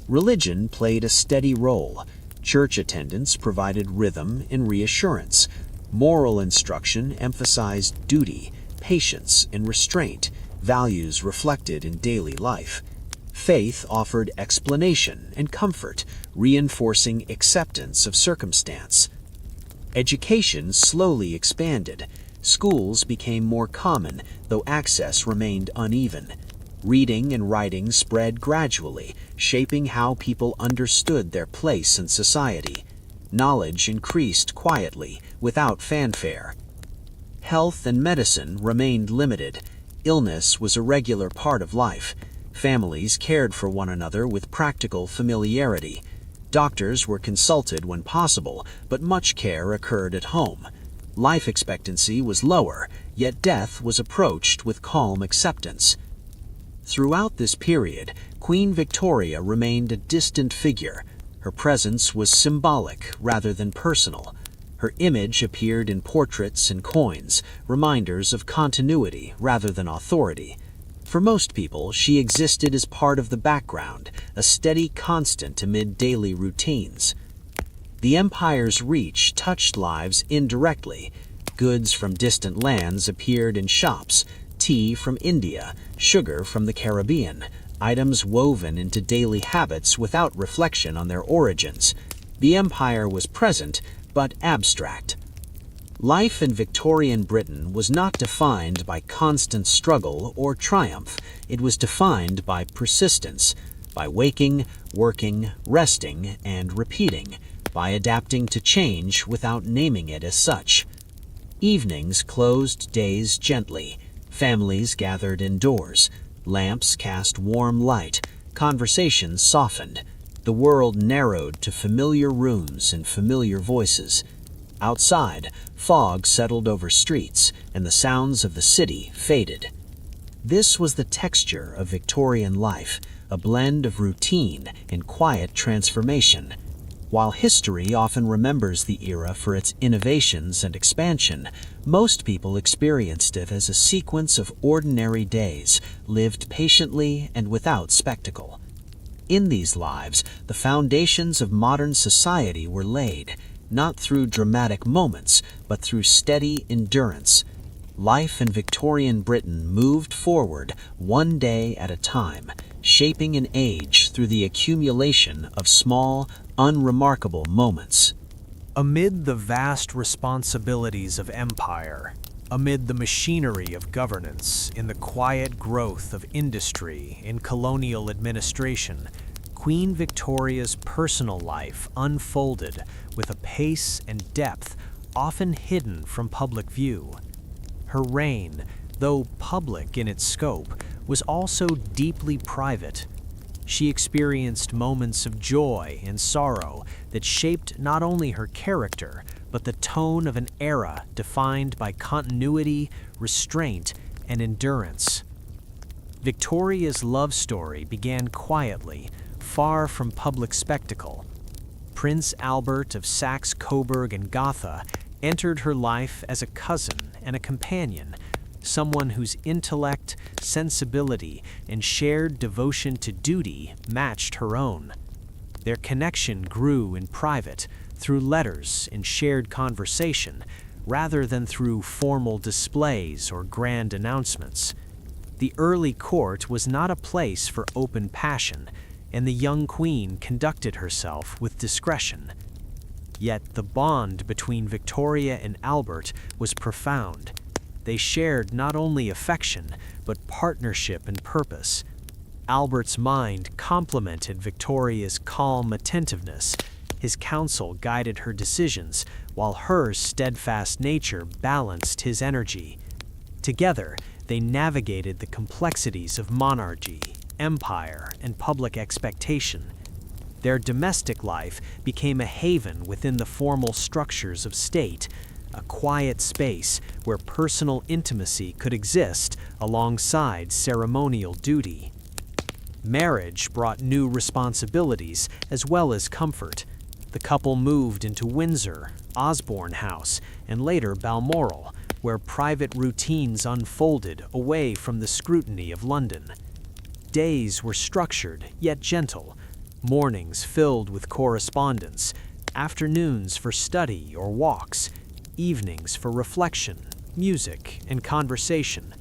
Religion played a steady role. Church attendance provided rhythm and reassurance. Moral instruction emphasized duty, patience, and restraint, values reflected in daily life. Faith offered explanation and comfort, reinforcing acceptance of circumstance. Education slowly expanded. Schools became more common, though access remained uneven. Reading and writing spread gradually, shaping how people understood their place in society. Knowledge increased quietly, without fanfare. Health and medicine remained limited. Illness was a regular part of life. Families cared for one another with practical familiarity. Doctors were consulted when possible, but much care occurred at home. Life expectancy was lower, yet death was approached with calm acceptance. Throughout this period, Queen Victoria remained a distant figure. Her presence was symbolic rather than personal. Her image appeared in portraits and coins, reminders of continuity rather than authority. For most people, she existed as part of the background, a steady constant amid daily routines. The empire's reach touched lives indirectly. Goods from distant lands appeared in shops: tea from India, sugar from the Caribbean, items woven into daily habits without reflection on their origins. The empire was present, but abstract. Life in Victorian Britain was not defined by constant struggle or triumph. It was defined by persistence, by waking, working, resting, and repeating, by adapting to change without naming it as such. Evenings closed days gently. Families gathered indoors. Lamps cast warm light. Conversations softened. The world narrowed to familiar rooms and familiar voices. Outside, fog settled over streets, and the sounds of the city faded. This was the texture of Victorian life, a blend of routine and quiet transformation. While history often remembers the era for its innovations and expansion, most people experienced it as a sequence of ordinary days, lived patiently and without spectacle. In these lives, the foundations of modern society were laid, not through dramatic moments, but through steady endurance. Life in Victorian Britain moved forward one day at a time, shaping an age through the accumulation of small, unremarkable moments. Amid the vast responsibilities of empire, amid the machinery of governance, in the quiet growth of industry, in colonial administration, Queen Victoria's personal life unfolded with a pace and depth often hidden from public view. Her reign, though public in its scope, was also deeply private. She experienced moments of joy and sorrow that shaped not only her character, but the tone of an era defined by continuity, restraint, and endurance. Victoria's love story began quietly, far from public spectacle. Prince Albert of Saxe-Coburg and Gotha entered her life as a cousin and a companion, someone whose intellect, sensibility, and shared devotion to duty matched her own. Their connection grew in private, through letters and shared conversation, rather than through formal displays or grand announcements. The early court was not a place for open passion, and the young queen conducted herself with discretion. Yet the bond between Victoria and Albert was profound. they shared not only affection, but partnership and purpose. Albert's mind complemented Victoria's calm attentiveness. His counsel guided her decisions, while her steadfast nature balanced his energy. Together, they navigated the complexities of monarchy, empire, and public expectation. Their domestic life became a haven within the formal structures of state, a quiet space where personal intimacy could exist alongside ceremonial duty. Marriage brought new responsibilities as well as comfort. The couple moved into Windsor, Osborne House, and later Balmoral, where private routines unfolded away from the scrutiny of London. Days were structured yet gentle, mornings filled with correspondence, afternoons for study or walks, evenings for reflection, music, and conversation.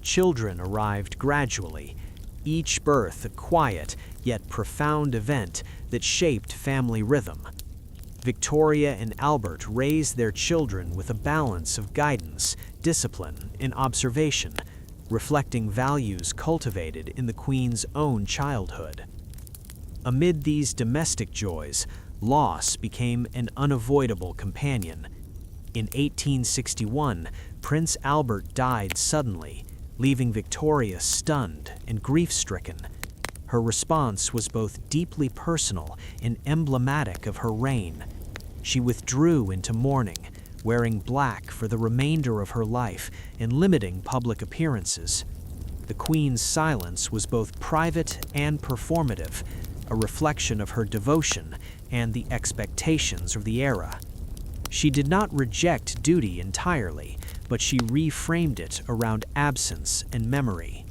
Children arrived gradually, each birth a quiet yet profound event that shaped family rhythm. Victoria and Albert raised their children with a balance of guidance, discipline, and observation, reflecting values cultivated in the Queen's own childhood. Amid these domestic joys, loss became an unavoidable companion. In 1861, Prince Albert died suddenly, leaving Victoria stunned and grief-stricken. Her response was both deeply personal and emblematic of her reign. She withdrew into mourning, wearing black for the remainder of her life and limiting public appearances. The Queen's silence was both private and performative, a reflection of her devotion and the expectations of the era. She did not reject duty entirely, but she reframed it around absence and memory.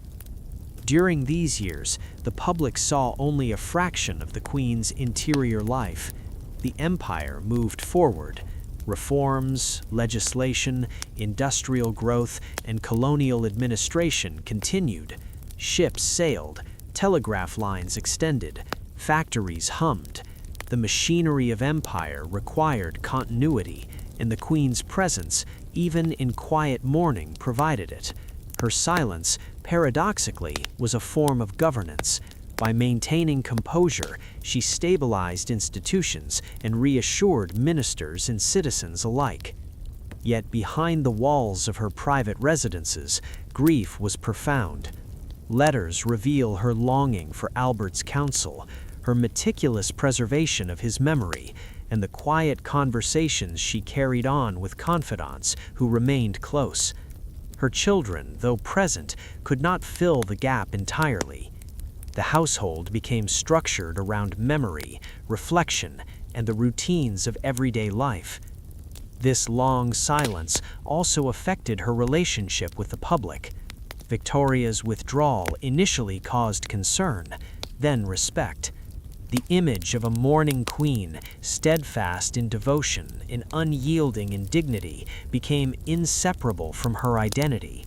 During these years, the public saw only a fraction of the Queen's interior life. The empire moved forward. Reforms, legislation, industrial growth, and colonial administration continued. Ships sailed, telegraph lines extended, factories hummed. The machinery of empire required continuity, and the Queen's presence, even in quiet mourning, provided it. Her silence, paradoxically, was a form of governance. By maintaining composure, she stabilized institutions and reassured ministers and citizens alike. Yet behind the walls of her private residences, grief was profound. Letters reveal her longing for Albert's counsel, her meticulous preservation of his memory, and the quiet conversations she carried on with confidants who remained close. Her children, though present, could not fill the gap entirely. The household became structured around memory, reflection, and the routines of everyday life. This long silence also affected her relationship with the public. Victoria's withdrawal initially caused concern, then respect. The image of a mourning queen, steadfast in devotion and unyielding in dignity, became inseparable from her identity.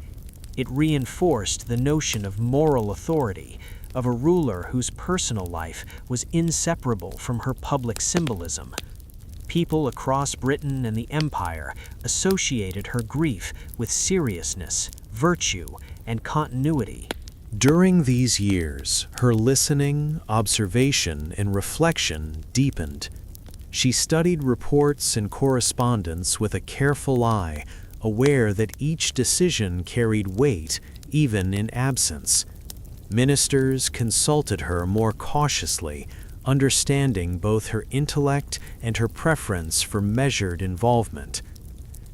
It reinforced the notion of moral authority, of a ruler whose personal life was inseparable from her public symbolism. People across Britain and the Empire associated her grief with seriousness, virtue, and continuity. During these years, her listening, observation, and reflection deepened. She studied reports and correspondence with a careful eye, aware that each decision carried weight, even in absence. Ministers consulted her more cautiously, understanding both her intellect and her preference for measured involvement.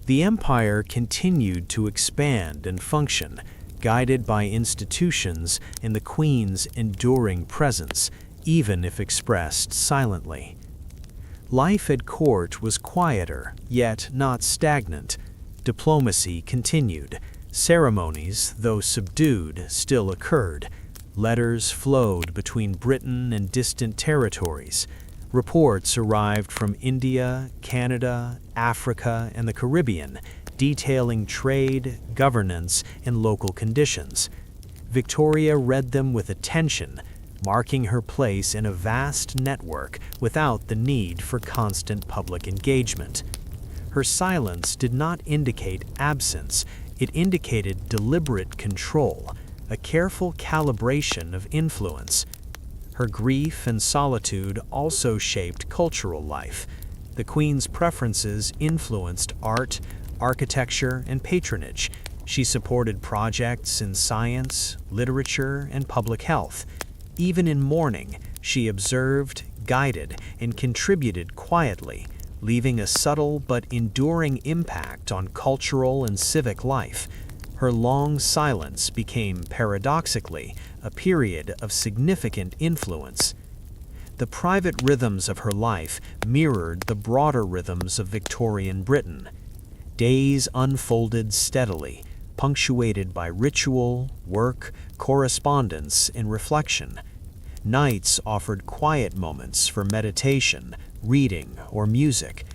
The empire continued to expand and function, guided by institutions and the Queen's enduring presence, even if expressed silently. Life at court was quieter, yet not stagnant. Diplomacy continued. Ceremonies, though subdued, still occurred. Letters flowed between Britain and distant territories. Reports arrived from India, Canada, Africa, and the Caribbean, detailing trade, governance, and local conditions. Victoria read them with attention, marking her place in a vast network without the need for constant public engagement. Her silence did not indicate absence, It indicated deliberate control, a careful calibration of influence. Her grief and solitude also shaped cultural life. The Queen's preferences influenced art, architecture, and patronage. She supported projects in science, literature, and public health. Even in mourning, she observed, guided, and contributed quietly, leaving a subtle but enduring impact on cultural and civic life. Her long silence became, paradoxically, a period of significant influence. The private rhythms of her life mirrored the broader rhythms of Victorian Britain. Days unfolded steadily, punctuated by ritual, work, correspondence, and reflection. Nights offered quiet moments for meditation, reading, or music.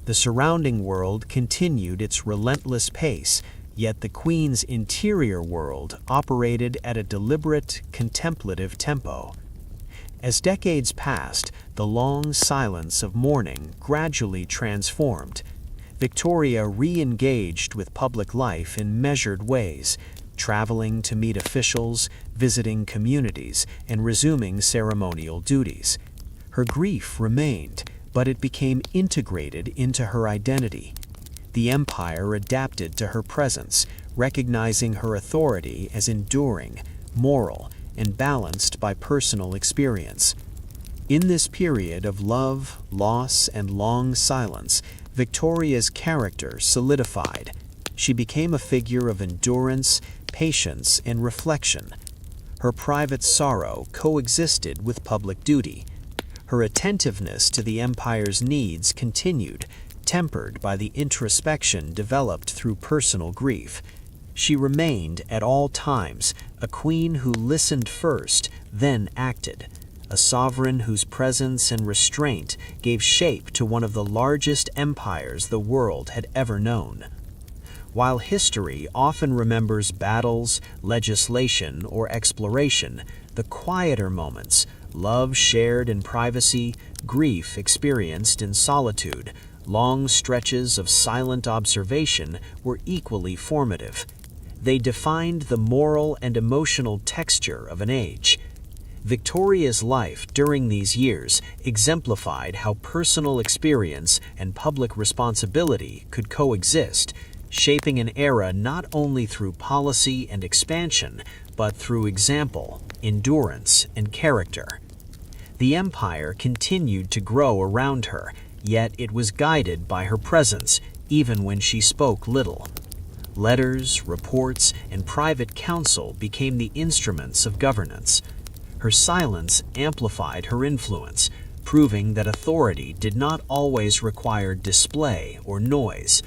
The surrounding world continued its relentless pace, yet the Queen's interior world operated at a deliberate, contemplative tempo. As decades passed, the long silence of mourning gradually transformed. Victoria re-engaged with public life in measured ways, traveling to meet officials, visiting communities, and resuming ceremonial duties. Her grief remained, but it became integrated into her identity. The empire adapted to her presence, recognizing her authority as enduring, moral, and balanced by personal experience. In this period of love, loss, and long silence, Victoria's character solidified. She became a figure of endurance, patience, and reflection. Her private sorrow coexisted with public duty. Her attentiveness to the empire's needs continued, tempered by the introspection developed through personal grief. She remained, at all times, a queen who listened first, then acted, a sovereign whose presence and restraint gave shape to one of the largest empires the world had ever known. While history often remembers battles, legislation, or exploration, the quieter moments, love shared in privacy, grief experienced in solitude, long stretches of silent observation were equally formative. They defined the moral and emotional texture of an age. Victoria's life during these years exemplified how personal experience and public responsibility could coexist, shaping an era not only through policy and expansion, but through example, endurance, and character. The empire continued to grow around her, yet it was guided by her presence, even when she spoke little. Letters, reports, and private counsel became the instruments of governance. Her silence amplified her influence, proving that authority did not always require display or noise.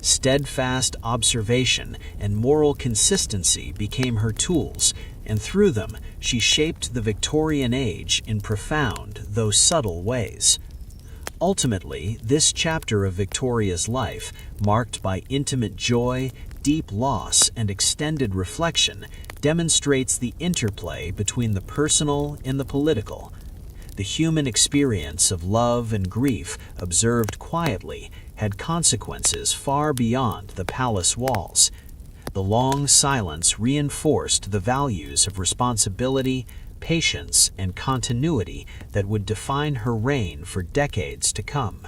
Steadfast observation and moral consistency became her tools, and through them she shaped the Victorian Age in profound, though subtle ways. Ultimately, this chapter of Victoria's life, marked by intimate joy, deep loss, and extended reflection, demonstrates the interplay between the personal and the political. The human experience of love and grief, observed quietly, had consequences far beyond the palace walls. The long silence reinforced the values of responsibility, patience, and continuity that would define her reign for decades to come.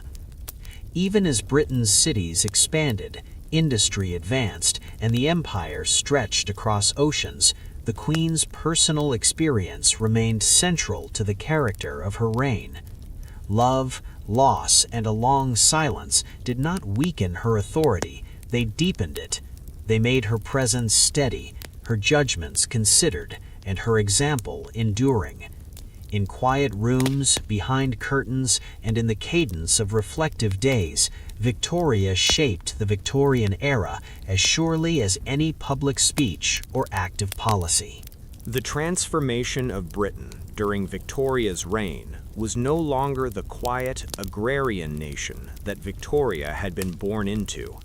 Even as Britain's cities expanded, industry advanced, and the empire stretched across oceans, the Queen's personal experience remained central to the character of her reign. Love, loss, and a long silence did not weaken her authority, they deepened it. They made her presence steady, her judgments considered, and her example enduring. In quiet rooms, behind curtains, and in the cadence of reflective days, Victoria shaped the Victorian era as surely as any public speech or act of policy. The transformation of Britain during Victoria's reign was no longer the quiet, agrarian nation that Victoria had been born into.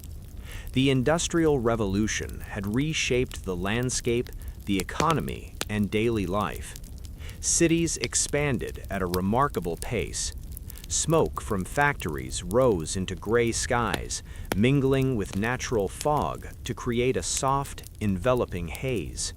The Industrial Revolution had reshaped the landscape, the economy, and daily life. Cities expanded at a remarkable pace. Smoke from factories rose into gray skies, mingling with natural fog to create a soft, enveloping haze.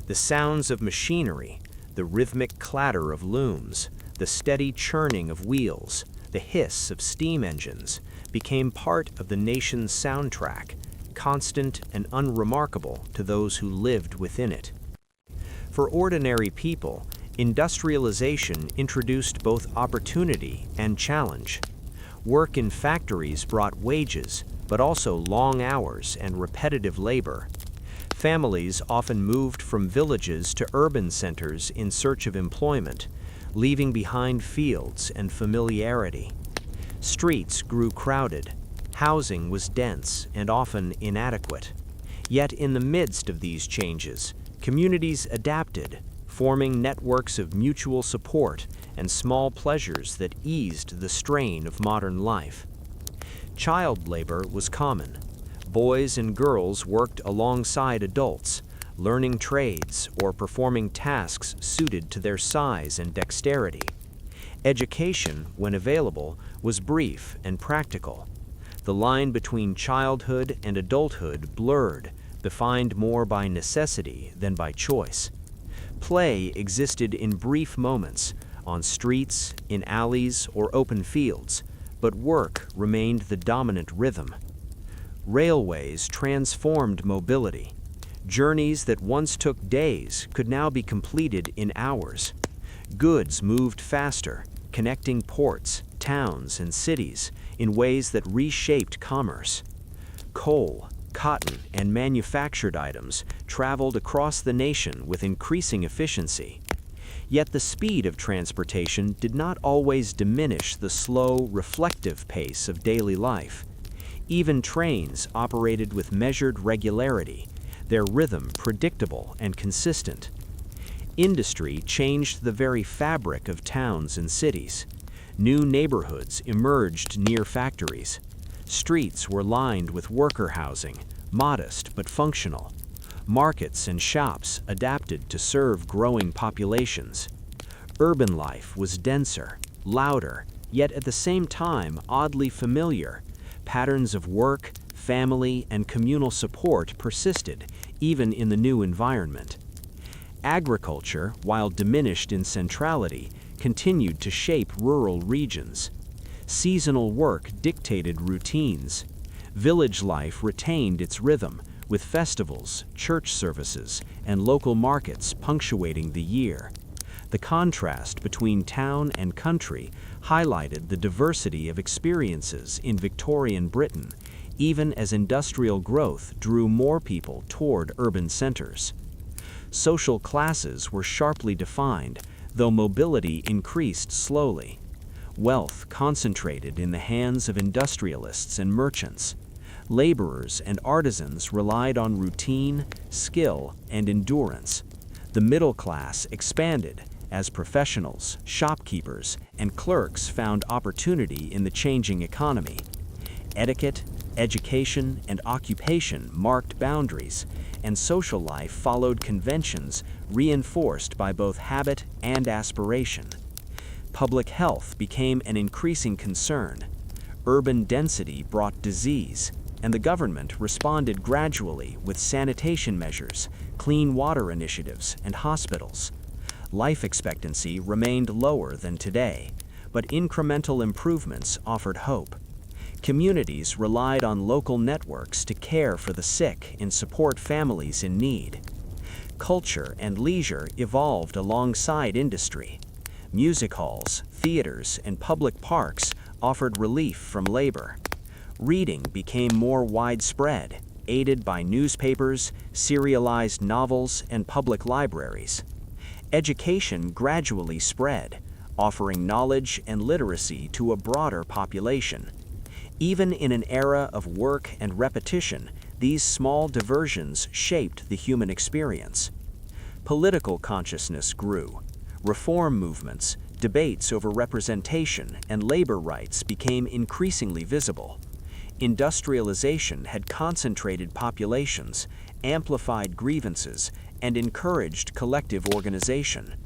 The sounds of machinery, the rhythmic clatter of looms, the steady churning of wheels, the hiss of steam engines, became part of the nation's soundtrack, constant and unremarkable to those who lived within it. For ordinary people, industrialization introduced both opportunity and challenge. Work in factories brought wages, but also long hours and repetitive labor. Families often moved from villages to urban centers in search of employment, leaving behind fields and familiarity. Streets grew crowded. Housing was dense and often inadequate. Yet in the midst of these changes, communities adapted, forming networks of mutual support and small pleasures that eased the strain of modern life. Child labor was common. Boys and girls worked alongside adults, learning trades or performing tasks suited to their size and dexterity. Education, when available, was brief and practical. The line between childhood and adulthood blurred, defined more by necessity than by choice. Play existed in brief moments, on streets, in alleys, or open fields, but work remained the dominant rhythm. Railways transformed mobility. Journeys that once took days could now be completed in hours. Goods moved faster, connecting ports, towns, and cities in ways that reshaped commerce. Coal, cotton, and manufactured items traveled across the nation with increasing efficiency. Yet the speed of transportation did not always diminish the slow, reflective pace of daily life. Even trains operated with measured regularity, their rhythm predictable and consistent. Industry changed the very fabric of towns and cities. New neighborhoods emerged near factories. Streets were lined with worker housing, modest but functional. Markets and shops adapted to serve growing populations. Urban life was denser, louder, yet at the same time oddly familiar. Patterns of work, family, and communal support persisted, even in the new environment. Agriculture, while diminished in centrality, continued to shape rural regions. Seasonal work dictated routines. Village life retained its rhythm, with festivals, church services, and local markets punctuating the year. The contrast between town and country highlighted the diversity of experiences in Victorian Britain, even as industrial growth drew more people toward urban centers. Social classes were sharply defined, though mobility increased slowly. Wealth concentrated in the hands of industrialists and merchants. Laborers and artisans relied on routine, skill, and endurance. The middle class expanded as professionals, shopkeepers, and clerks found opportunity in the changing economy. Etiquette, education, and occupation marked boundaries, and social life followed conventions reinforced by both habit and aspiration. Public health became an increasing concern. Urban density brought disease, and the government responded gradually with sanitation measures, clean water initiatives, and hospitals. Life expectancy remained lower than today, but incremental improvements offered hope. Communities relied on local networks to care for the sick and support families in need. Culture and leisure evolved alongside industry. Music halls, theaters, and public parks offered relief from labor. Reading became more widespread, aided by newspapers, serialized novels, and public libraries. Education gradually spread, offering knowledge and literacy to a broader population. Even in an era of work and repetition, these small diversions shaped the human experience. Political consciousness grew. Reform movements, debates over representation, and labor rights became increasingly visible. Industrialization had concentrated populations, amplified grievances, and encouraged collective organization.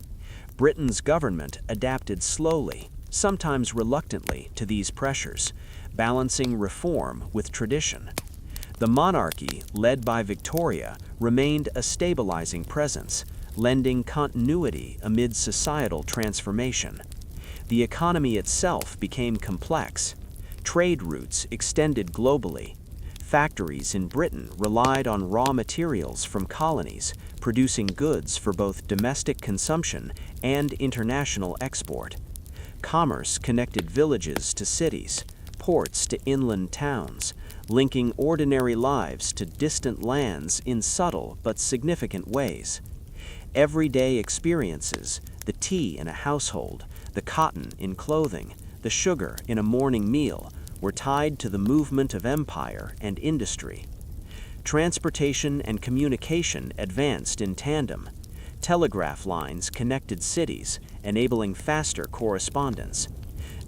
Britain's government adapted slowly, sometimes reluctantly, to these pressures, balancing reform with tradition. The monarchy, led by Victoria, remained a stabilizing presence, lending continuity amid societal transformation. The economy itself became complex. Trade routes extended globally. Factories in Britain relied on raw materials from colonies, producing goods for both domestic consumption and international export. Commerce connected villages to cities, ports to inland towns, linking ordinary lives to distant lands in subtle but significant ways. Everyday experiences, the tea in a household, the cotton in clothing, the sugar in a morning meal, were tied to the movement of empire and industry. Transportation and communication advanced in tandem. Telegraph lines connected cities, enabling faster correspondence.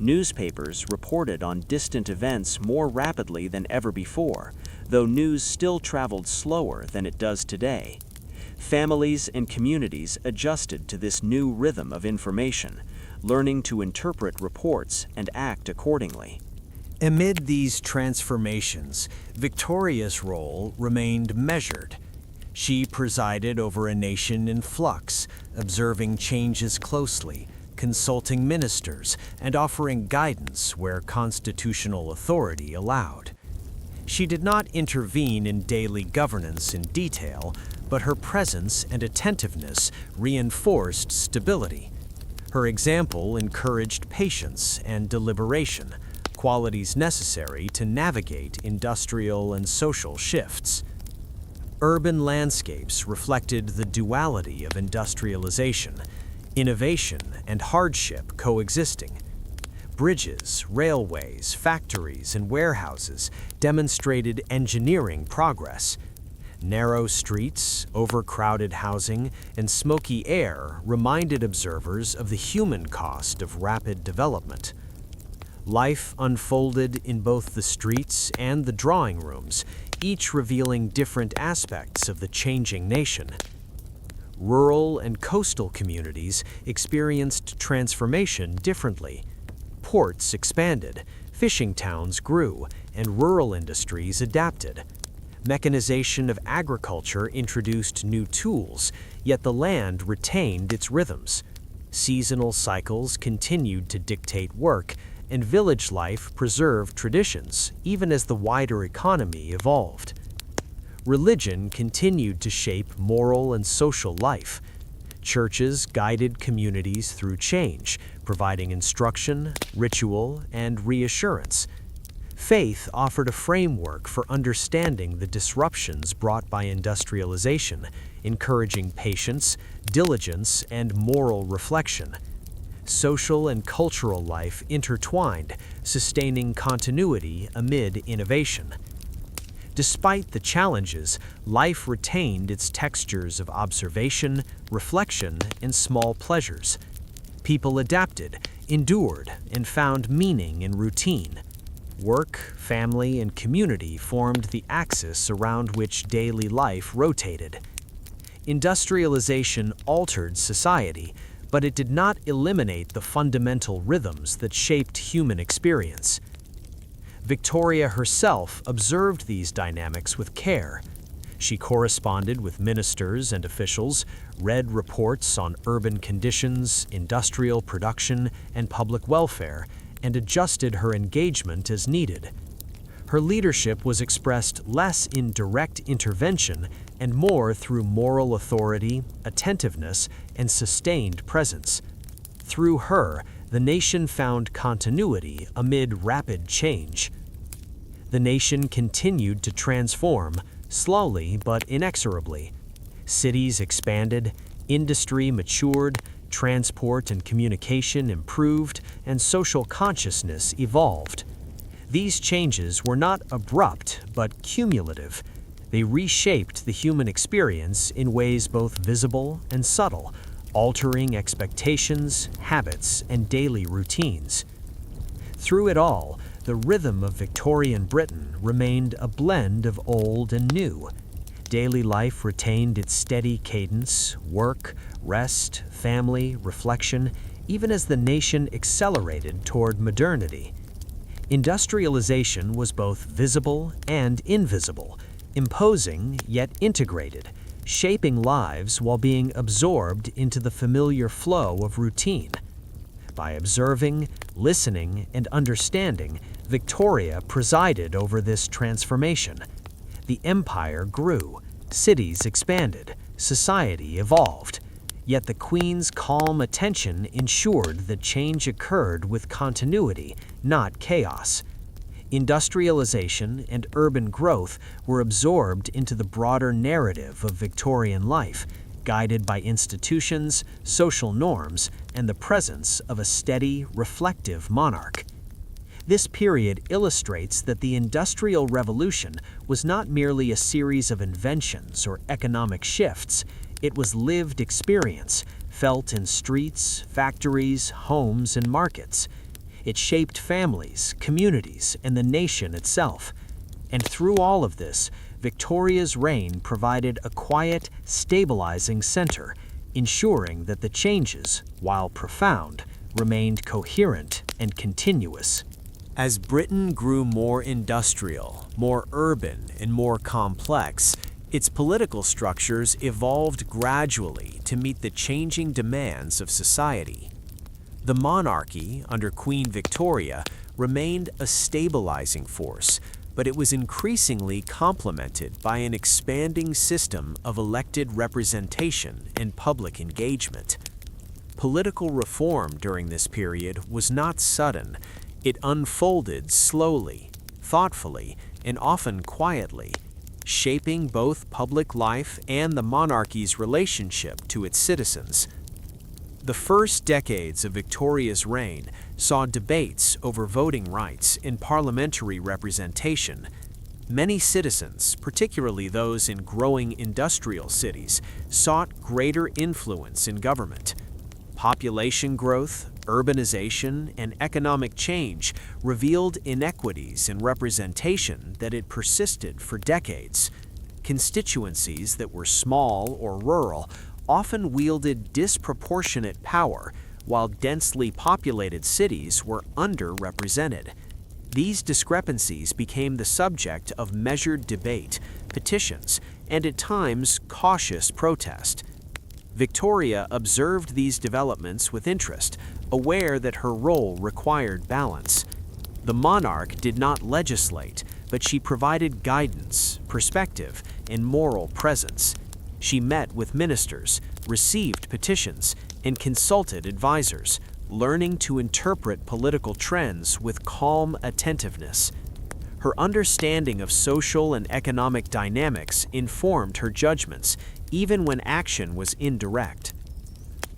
Newspapers reported on distant events more rapidly than ever before, though news still traveled slower than it does today. Families and communities adjusted to this new rhythm of information, learning to interpret reports and act accordingly. Amid these transformations, Victoria's role remained measured. She presided over a nation in flux, observing changes closely, consulting ministers, and offering guidance where constitutional authority allowed. She did not intervene in daily governance in detail, but her presence and attentiveness reinforced stability. Her example encouraged patience and deliberation, qualities necessary to navigate industrial and social shifts. Urban landscapes reflected the duality of industrialization, innovation and hardship coexisting. Bridges, railways, factories, and warehouses demonstrated engineering progress. Narrow streets, overcrowded housing, and smoky air reminded observers of the human cost of rapid development. Life unfolded in both the streets and the drawing rooms, each revealing different aspects of the changing nation. Rural and coastal communities experienced transformation differently. Ports expanded, fishing towns grew, and rural industries adapted. Mechanization of agriculture introduced new tools, yet the land retained its rhythms. Seasonal cycles continued to dictate work, and village life preserved traditions, even as the wider economy evolved. Religion continued to shape moral and social life. Churches guided communities through change, providing instruction, ritual, and reassurance. Faith offered a framework for understanding the disruptions brought by industrialization, encouraging patience, diligence, and moral reflection. Social and cultural life intertwined, sustaining continuity amid innovation. Despite the challenges, life retained its textures of observation, reflection, and small pleasures. People adapted, endured, and found meaning in routine. Work, family, and community formed the axis around which daily life rotated. Industrialization altered society, but it did not eliminate the fundamental rhythms that shaped human experience. Victoria herself observed these dynamics with care. She corresponded with ministers and officials, read reports on urban conditions, industrial production, and public welfare, and adjusted her engagement as needed. Her leadership was expressed less in direct intervention and more through moral authority, attentiveness, and sustained presence. Through her, the nation found continuity amid rapid change. The nation continued to transform, slowly but inexorably. Cities expanded, industry matured, transport and communication improved, and social consciousness evolved. These changes were not abrupt but cumulative. They reshaped the human experience in ways both visible and subtle, altering expectations, habits, and daily routines. Through it all, the rhythm of Victorian Britain remained a blend of old and new. Daily life retained its steady cadence: work, rest, family, reflection, even as the nation accelerated toward modernity. Industrialization was both visible and invisible, imposing yet integrated, shaping lives while being absorbed into the familiar flow of routine. By observing, listening, and understanding, Victoria presided over this transformation. The empire grew, cities expanded, society evolved. Yet the Queen's calm attention ensured that change occurred with continuity, not chaos. Industrialization and urban growth were absorbed into the broader narrative of Victorian life, guided by institutions, social norms, and the presence of a steady, reflective monarch. This period illustrates that the Industrial Revolution was not merely a series of inventions or economic shifts. It was lived experience, felt in streets, factories, homes, and markets. It shaped families, communities, and the nation itself. And through all of this, Victoria's reign provided a quiet, stabilizing center, ensuring that the changes, while profound, remained coherent and continuous. As Britain grew more industrial, more urban, and more complex, its political structures evolved gradually to meet the changing demands of society. The monarchy, under Queen Victoria, remained a stabilizing force, but it was increasingly complemented by an expanding system of elected representation and public engagement. Political reform during this period was not sudden. It unfolded slowly, thoughtfully, and often quietly, shaping both public life and the monarchy's relationship to its citizens. The first decades of Victoria's reign saw debates over voting rights and parliamentary representation. Many citizens, particularly those in growing industrial cities, sought greater influence in government. Population growth, urbanization, and economic change revealed inequities in representation that had persisted for decades. Constituencies that were small or rural often wielded disproportionate power, while densely populated cities were underrepresented. These discrepancies became the subject of measured debate, petitions, and at times cautious protest. Victoria observed these developments with interest, aware that her role required balance. The monarch did not legislate, but she provided guidance, perspective, and moral presence. She met with ministers, received petitions, and consulted advisors, learning to interpret political trends with calm attentiveness. Her understanding of social and economic dynamics informed her judgments, even when action was indirect.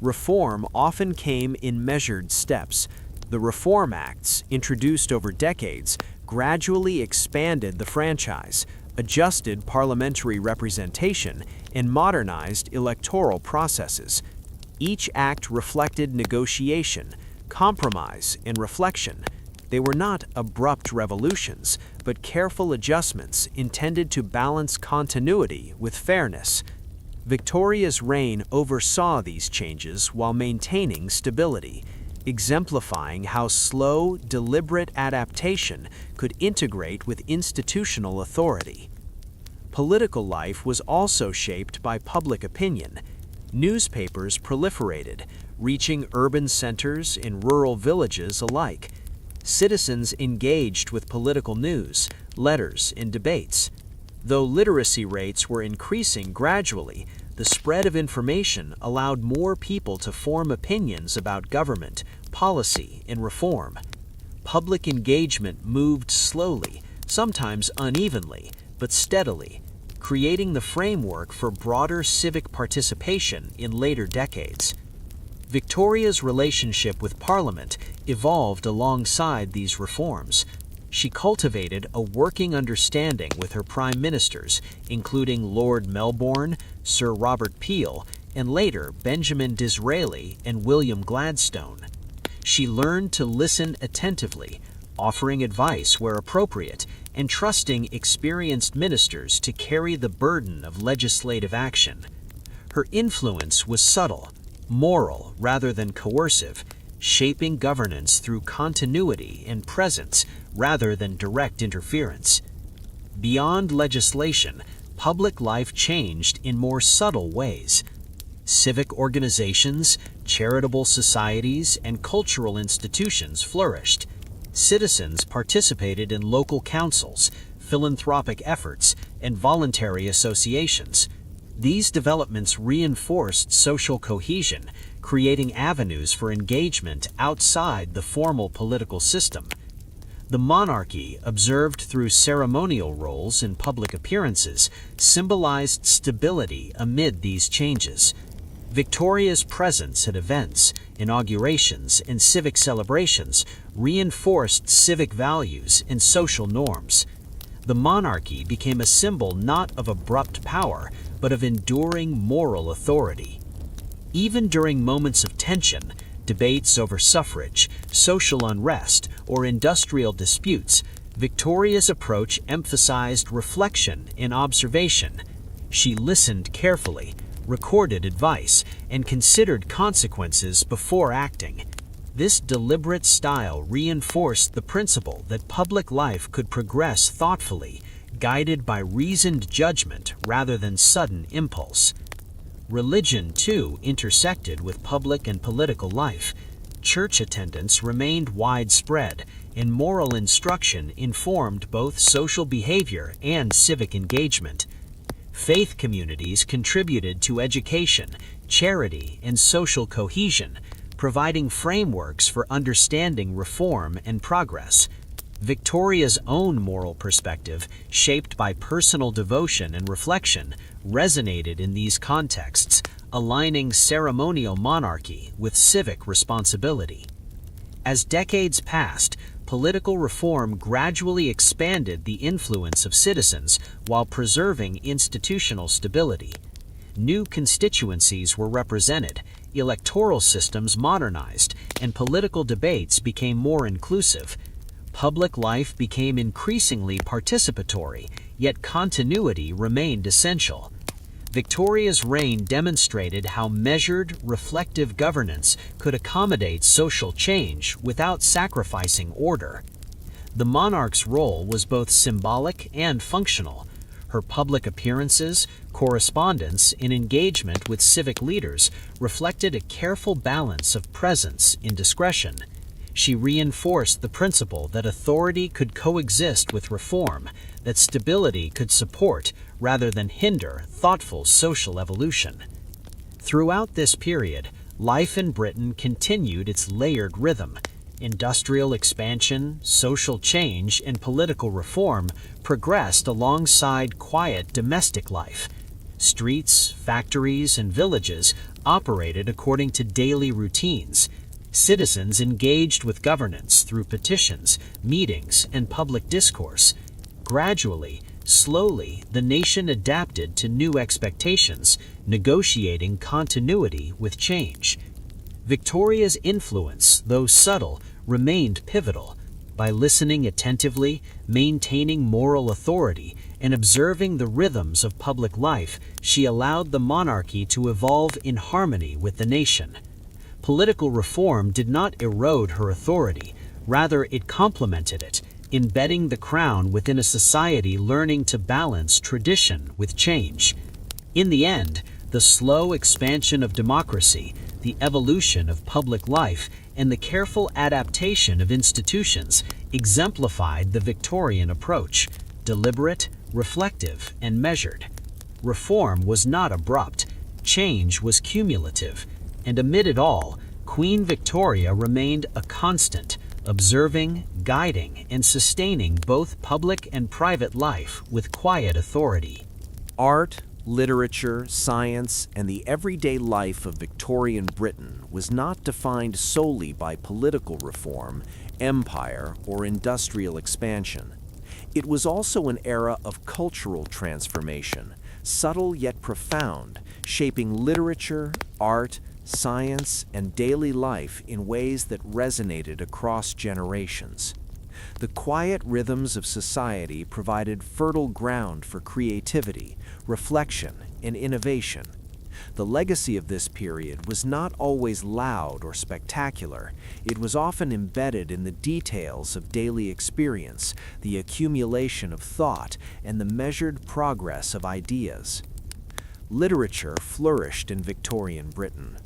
Reform often came in measured steps. The Reform Acts, introduced over decades, gradually expanded the franchise, adjusted parliamentary representation, and modernized electoral processes. Each act reflected negotiation, compromise, and reflection. They were not abrupt revolutions, but careful adjustments intended to balance continuity with fairness. Victoria's reign oversaw these changes while maintaining stability, exemplifying how slow, deliberate adaptation could integrate with institutional authority. Political life was also shaped by public opinion. Newspapers proliferated, reaching urban centers and rural villages alike. Citizens engaged with political news, letters, and debates. Though literacy rates were increasing gradually, the spread of information allowed more people to form opinions about government, policy, and reform. Public engagement moved slowly, sometimes unevenly, but steadily, creating the framework for broader civic participation in later decades. Victoria's relationship with Parliament evolved alongside these reforms. She cultivated a working understanding with her prime ministers, including Lord Melbourne, Sir Robert Peel, and later Benjamin Disraeli and William Gladstone. She learned to listen attentively, offering advice where appropriate, and trusting experienced ministers to carry the burden of legislative action. Her influence was subtle, moral rather than coercive, shaping governance through continuity and presence rather than direct interference. Beyond legislation, public life changed in more subtle ways. Civic organizations, charitable societies, and cultural institutions flourished. Citizens participated in local councils, philanthropic efforts, and voluntary associations. These developments reinforced social cohesion, creating avenues for engagement outside the formal political system. The monarchy, observed through ceremonial roles and public appearances, symbolized stability amid these changes. Victoria's presence at events, inaugurations, and civic celebrations reinforced civic values and social norms. The monarchy became a symbol not of abrupt power, but of enduring moral authority. Even during moments of tension, debates over suffrage, social unrest, or industrial disputes, Victoria's approach emphasized reflection and observation. She listened carefully, recorded advice, and considered consequences before acting. This deliberate style reinforced the principle that public life could progress thoughtfully, guided by reasoned judgment rather than sudden impulse. Religion, too, intersected with public and political life. Church attendance remained widespread, and moral instruction informed both social behavior and civic engagement. Faith communities contributed to education, charity, and social cohesion, providing frameworks for understanding reform and progress. Victoria's own moral perspective, shaped by personal devotion and reflection, resonated in these contexts, aligning ceremonial monarchy with civic responsibility. As decades passed, political reform gradually expanded the influence of citizens while preserving institutional stability. New constituencies were represented, electoral systems modernized, and political debates became more inclusive. Public life became increasingly participatory, yet continuity remained essential. Victoria's reign demonstrated how measured, reflective governance could accommodate social change without sacrificing order. The monarch's role was both symbolic and functional. Her public appearances, correspondence, and engagement with civic leaders reflected a careful balance of presence and discretion. She reinforced the principle that authority could coexist with reform, that stability could support rather than hinder thoughtful social evolution. Throughout this period, life in Britain continued its layered rhythm. Industrial expansion, social change, and political reform progressed alongside quiet domestic life. Streets, factories, and villages operated according to daily routines. Citizens engaged with governance through petitions, meetings, and public discourse. Gradually, slowly, the nation adapted to new expectations, negotiating continuity with change. Victoria's influence, though subtle, remained pivotal. By listening attentively, maintaining moral authority, and observing the rhythms of public life, she allowed the monarchy to evolve in harmony with the nation. Political reform did not erode her authority, rather it complemented it, embedding the crown within a society learning to balance tradition with change. In the end, the slow expansion of democracy, the evolution of public life, and the careful adaptation of institutions exemplified the Victorian approach, deliberate, reflective, and measured. Reform was not abrupt, change was cumulative, and amid it all, Queen Victoria remained a constant, observing, guiding, and sustaining both public and private life with quiet authority. Art, literature, science, and the everyday life of Victorian Britain was not defined solely by political reform, empire, or industrial expansion. It was also an era of cultural transformation, subtle yet profound, shaping literature, art, science, and daily life in ways that resonated across generations. The quiet rhythms of society provided fertile ground for creativity, reflection, and innovation. The legacy of this period was not always loud or spectacular. It was often embedded in the details of daily experience, the accumulation of thought, and the measured progress of ideas. Literature flourished in Victorian Britain.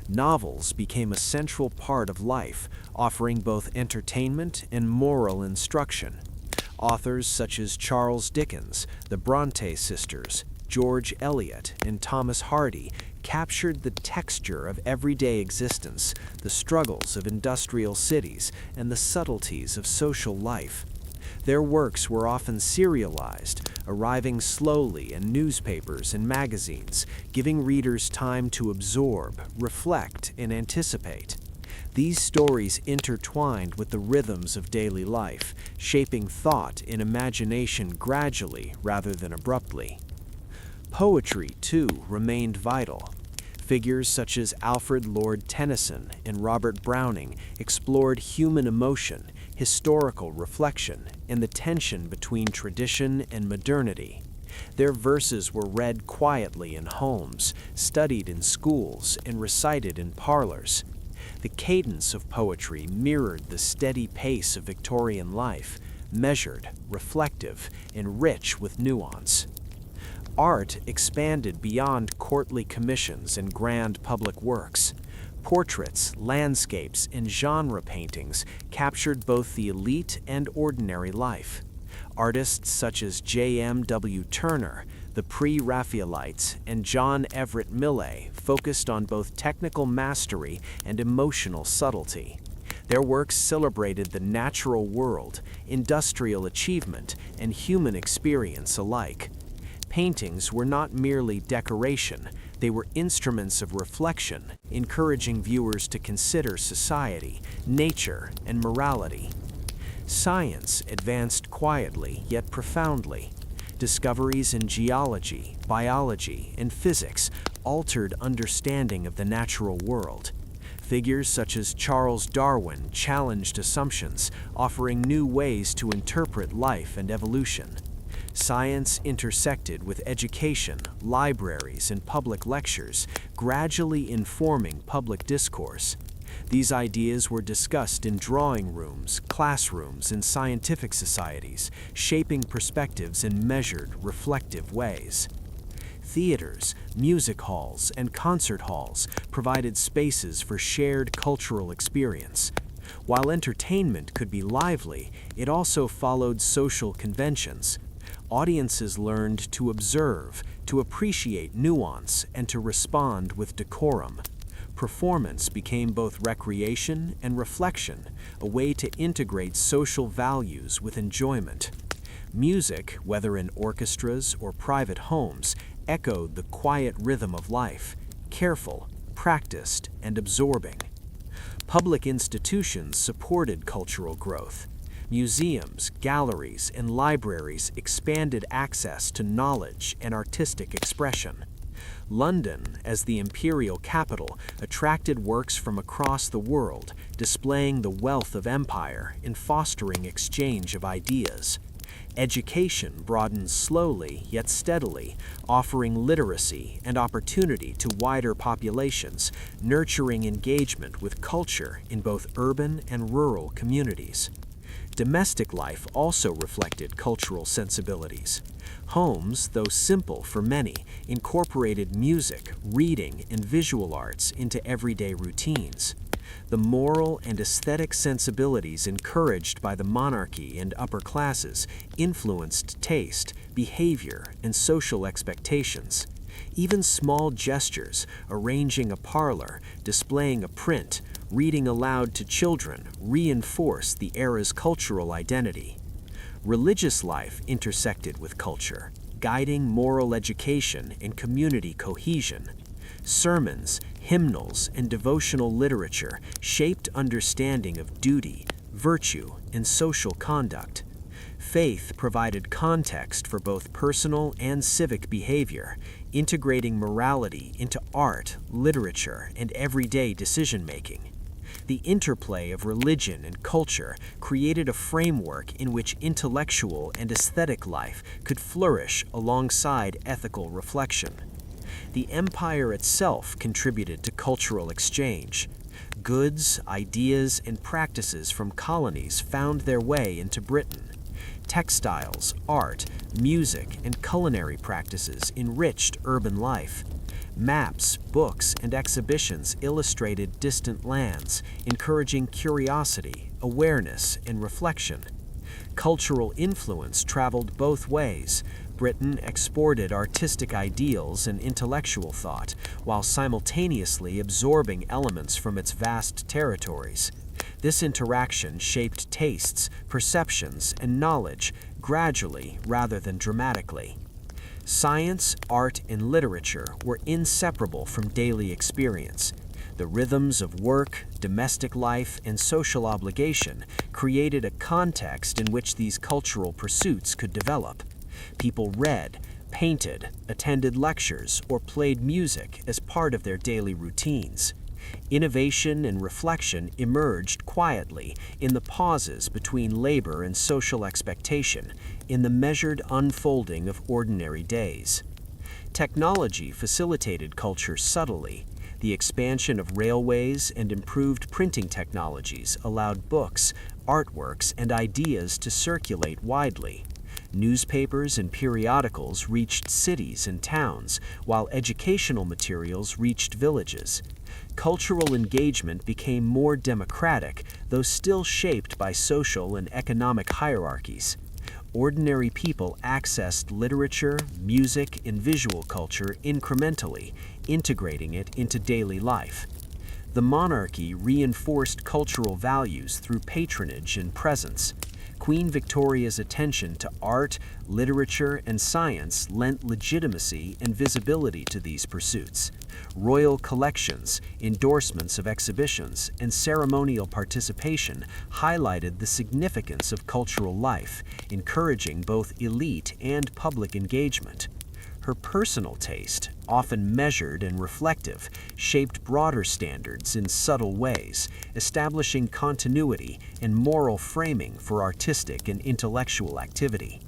Novels became a central part of life, offering both entertainment and moral instruction. Authors such as Charles Dickens, the Bronte sisters, George Eliot, and Thomas Hardy captured the texture of everyday existence, the struggles of industrial cities, and the subtleties of social life. Their works were often serialized, arriving slowly in newspapers and magazines, giving readers time to absorb, reflect, and anticipate. These stories intertwined with the rhythms of daily life, shaping thought and imagination gradually rather than abruptly. Poetry, too, remained vital. Figures such as Alfred Lord Tennyson and Robert Browning explored human emotion, historical reflection, and the tension between tradition and modernity. Their verses were read quietly in homes, studied in schools, and recited in parlors. The cadence of poetry mirrored the steady pace of Victorian life, measured, reflective, and rich with nuance. Art expanded beyond courtly commissions and grand public works. Portraits, landscapes, and genre paintings captured both the elite and ordinary life. Artists such as J.M.W. Turner, the Pre-Raphaelites, and John Everett Millais focused on both technical mastery and emotional subtlety. Their works celebrated the natural world, industrial achievement, and human experience alike. Paintings were not merely decoration, they were instruments of reflection, encouraging viewers to consider society, nature, and morality. Science advanced quietly yet profoundly. Discoveries in geology, biology, and physics altered understanding of the natural world. Figures such as Charles Darwin challenged assumptions, offering new ways to interpret life and evolution. Science intersected with education, libraries, and public lectures, gradually informing public discourse. These ideas were discussed in drawing rooms, classrooms, and scientific societies, shaping perspectives in measured, reflective ways. Theaters, music halls, and concert halls provided spaces for shared cultural experience. While entertainment could be lively, it also followed social conventions. Audiences learned to observe, to appreciate nuance, and to respond with decorum. Performance became both recreation and reflection, a way to integrate social values with enjoyment. Music, whether in orchestras or private homes, echoed the quiet rhythm of life, careful, practiced, and absorbing. Public institutions supported cultural growth. Museums, galleries, and libraries expanded access to knowledge and artistic expression. London, as the imperial capital, attracted works from across the world, displaying the wealth of empire and fostering exchange of ideas. Education broadened slowly yet steadily, offering literacy and opportunity to wider populations, nurturing engagement with culture in both urban and rural communities. Domestic life also reflected cultural sensibilities. Homes, though simple for many, incorporated music, reading, and visual arts into everyday routines. The moral and aesthetic sensibilities encouraged by the monarchy and upper classes influenced taste, behavior, and social expectations. Even small gestures, arranging a parlor, displaying a print, reading aloud to children, reinforced the era's cultural identity. Religious life intersected with culture, guiding moral education and community cohesion. Sermons, hymnals, and devotional literature shaped understanding of duty, virtue, and social conduct. Faith provided context for both personal and civic behavior, integrating morality into art, literature, and everyday decision-making. The interplay of religion and culture created a framework in which intellectual and aesthetic life could flourish alongside ethical reflection. The empire itself contributed to cultural exchange. Goods, ideas, and practices from colonies found their way into Britain. Textiles, art, music, and culinary practices enriched urban life. Maps, books, and exhibitions illustrated distant lands, encouraging curiosity, awareness, and reflection. Cultural influence traveled both ways. Britain exported artistic ideals and intellectual thought, while simultaneously absorbing elements from its vast territories. This interaction shaped tastes, perceptions, and knowledge gradually rather than dramatically. Science, art, and literature were inseparable from daily experience. The rhythms of work, domestic life, and social obligation created a context in which these cultural pursuits could develop. People read, painted, attended lectures, or played music as part of their daily routines. Innovation and reflection emerged quietly in the pauses between labor and social expectation, in the measured unfolding of ordinary days. Technology facilitated culture subtly. The expansion of railways and improved printing technologies allowed books, artworks, and ideas to circulate widely. Newspapers and periodicals reached cities and towns, while educational materials reached villages. Cultural engagement became more democratic, though still shaped by social and economic hierarchies. Ordinary people accessed literature, music, and visual culture incrementally, integrating it into daily life. The monarchy reinforced cultural values through patronage and presence. Queen Victoria's attention to art, literature, and science lent legitimacy and visibility to these pursuits. Royal collections, endorsements of exhibitions, and ceremonial participation highlighted the significance of cultural life, encouraging both elite and public engagement. Her personal taste, often measured and reflective, shaped broader standards in subtle ways, establishing continuity and moral framing for artistic and intellectual activity.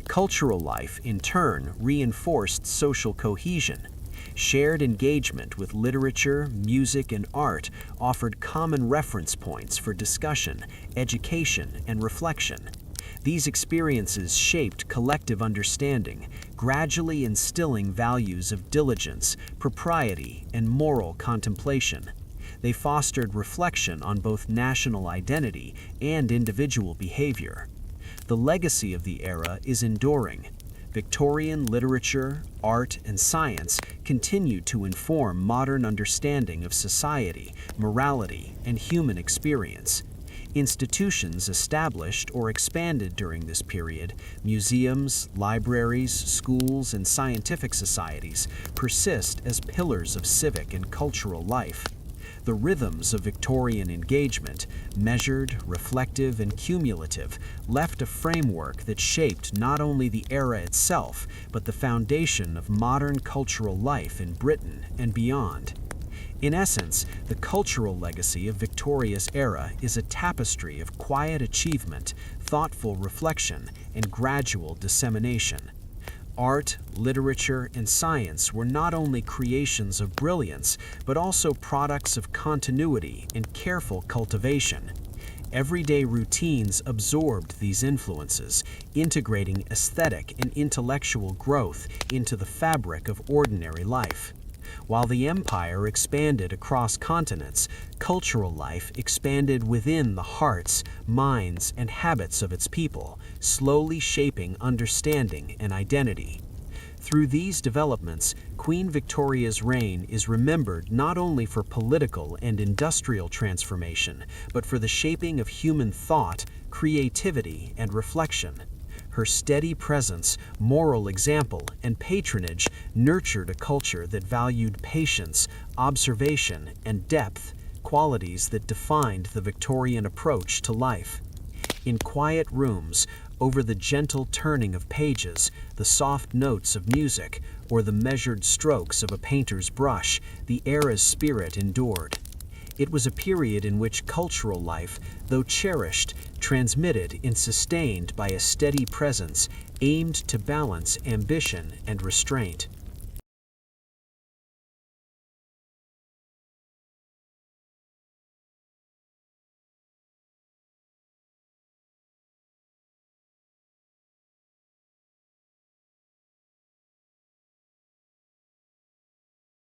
Cultural life, in turn, reinforced social cohesion. Shared engagement with literature, music, and art offered common reference points for discussion, education, and reflection. These experiences shaped collective understanding, gradually instilling values of diligence, propriety, and moral contemplation. They fostered reflection on both national identity and individual behavior. The legacy of the era is enduring. Victorian literature, art, and science continue to inform modern understanding of society, morality, and human experience. Institutions established or expanded during this period, museums, libraries, schools, and scientific societies, persist as pillars of civic and cultural life. The rhythms of Victorian engagement, measured, reflective, and cumulative, left a framework that shaped not only the era itself, but the foundation of modern cultural life in Britain and beyond. In essence, the cultural legacy of Victoria's era is a tapestry of quiet achievement, thoughtful reflection, and gradual dissemination. Art, literature, and science were not only creations of brilliance, but also products of continuity and careful cultivation. Everyday routines absorbed these influences, integrating aesthetic and intellectual growth into the fabric of ordinary life. While the empire expanded across continents, cultural life expanded within the hearts, minds, and habits of its people, slowly shaping understanding and identity. Through these developments, Queen Victoria's reign is remembered not only for political and industrial transformation, but for the shaping of human thought, creativity, and reflection. Her steady presence, moral example, and patronage nurtured a culture that valued patience, observation, and depth, qualities that defined the Victorian approach to life. In quiet rooms, over the gentle turning of pages, the soft notes of music, or the measured strokes of a painter's brush, the era's spirit endured. It was a period in which cultural life, though cherished, transmitted and sustained by a steady presence, aimed to balance ambition and restraint.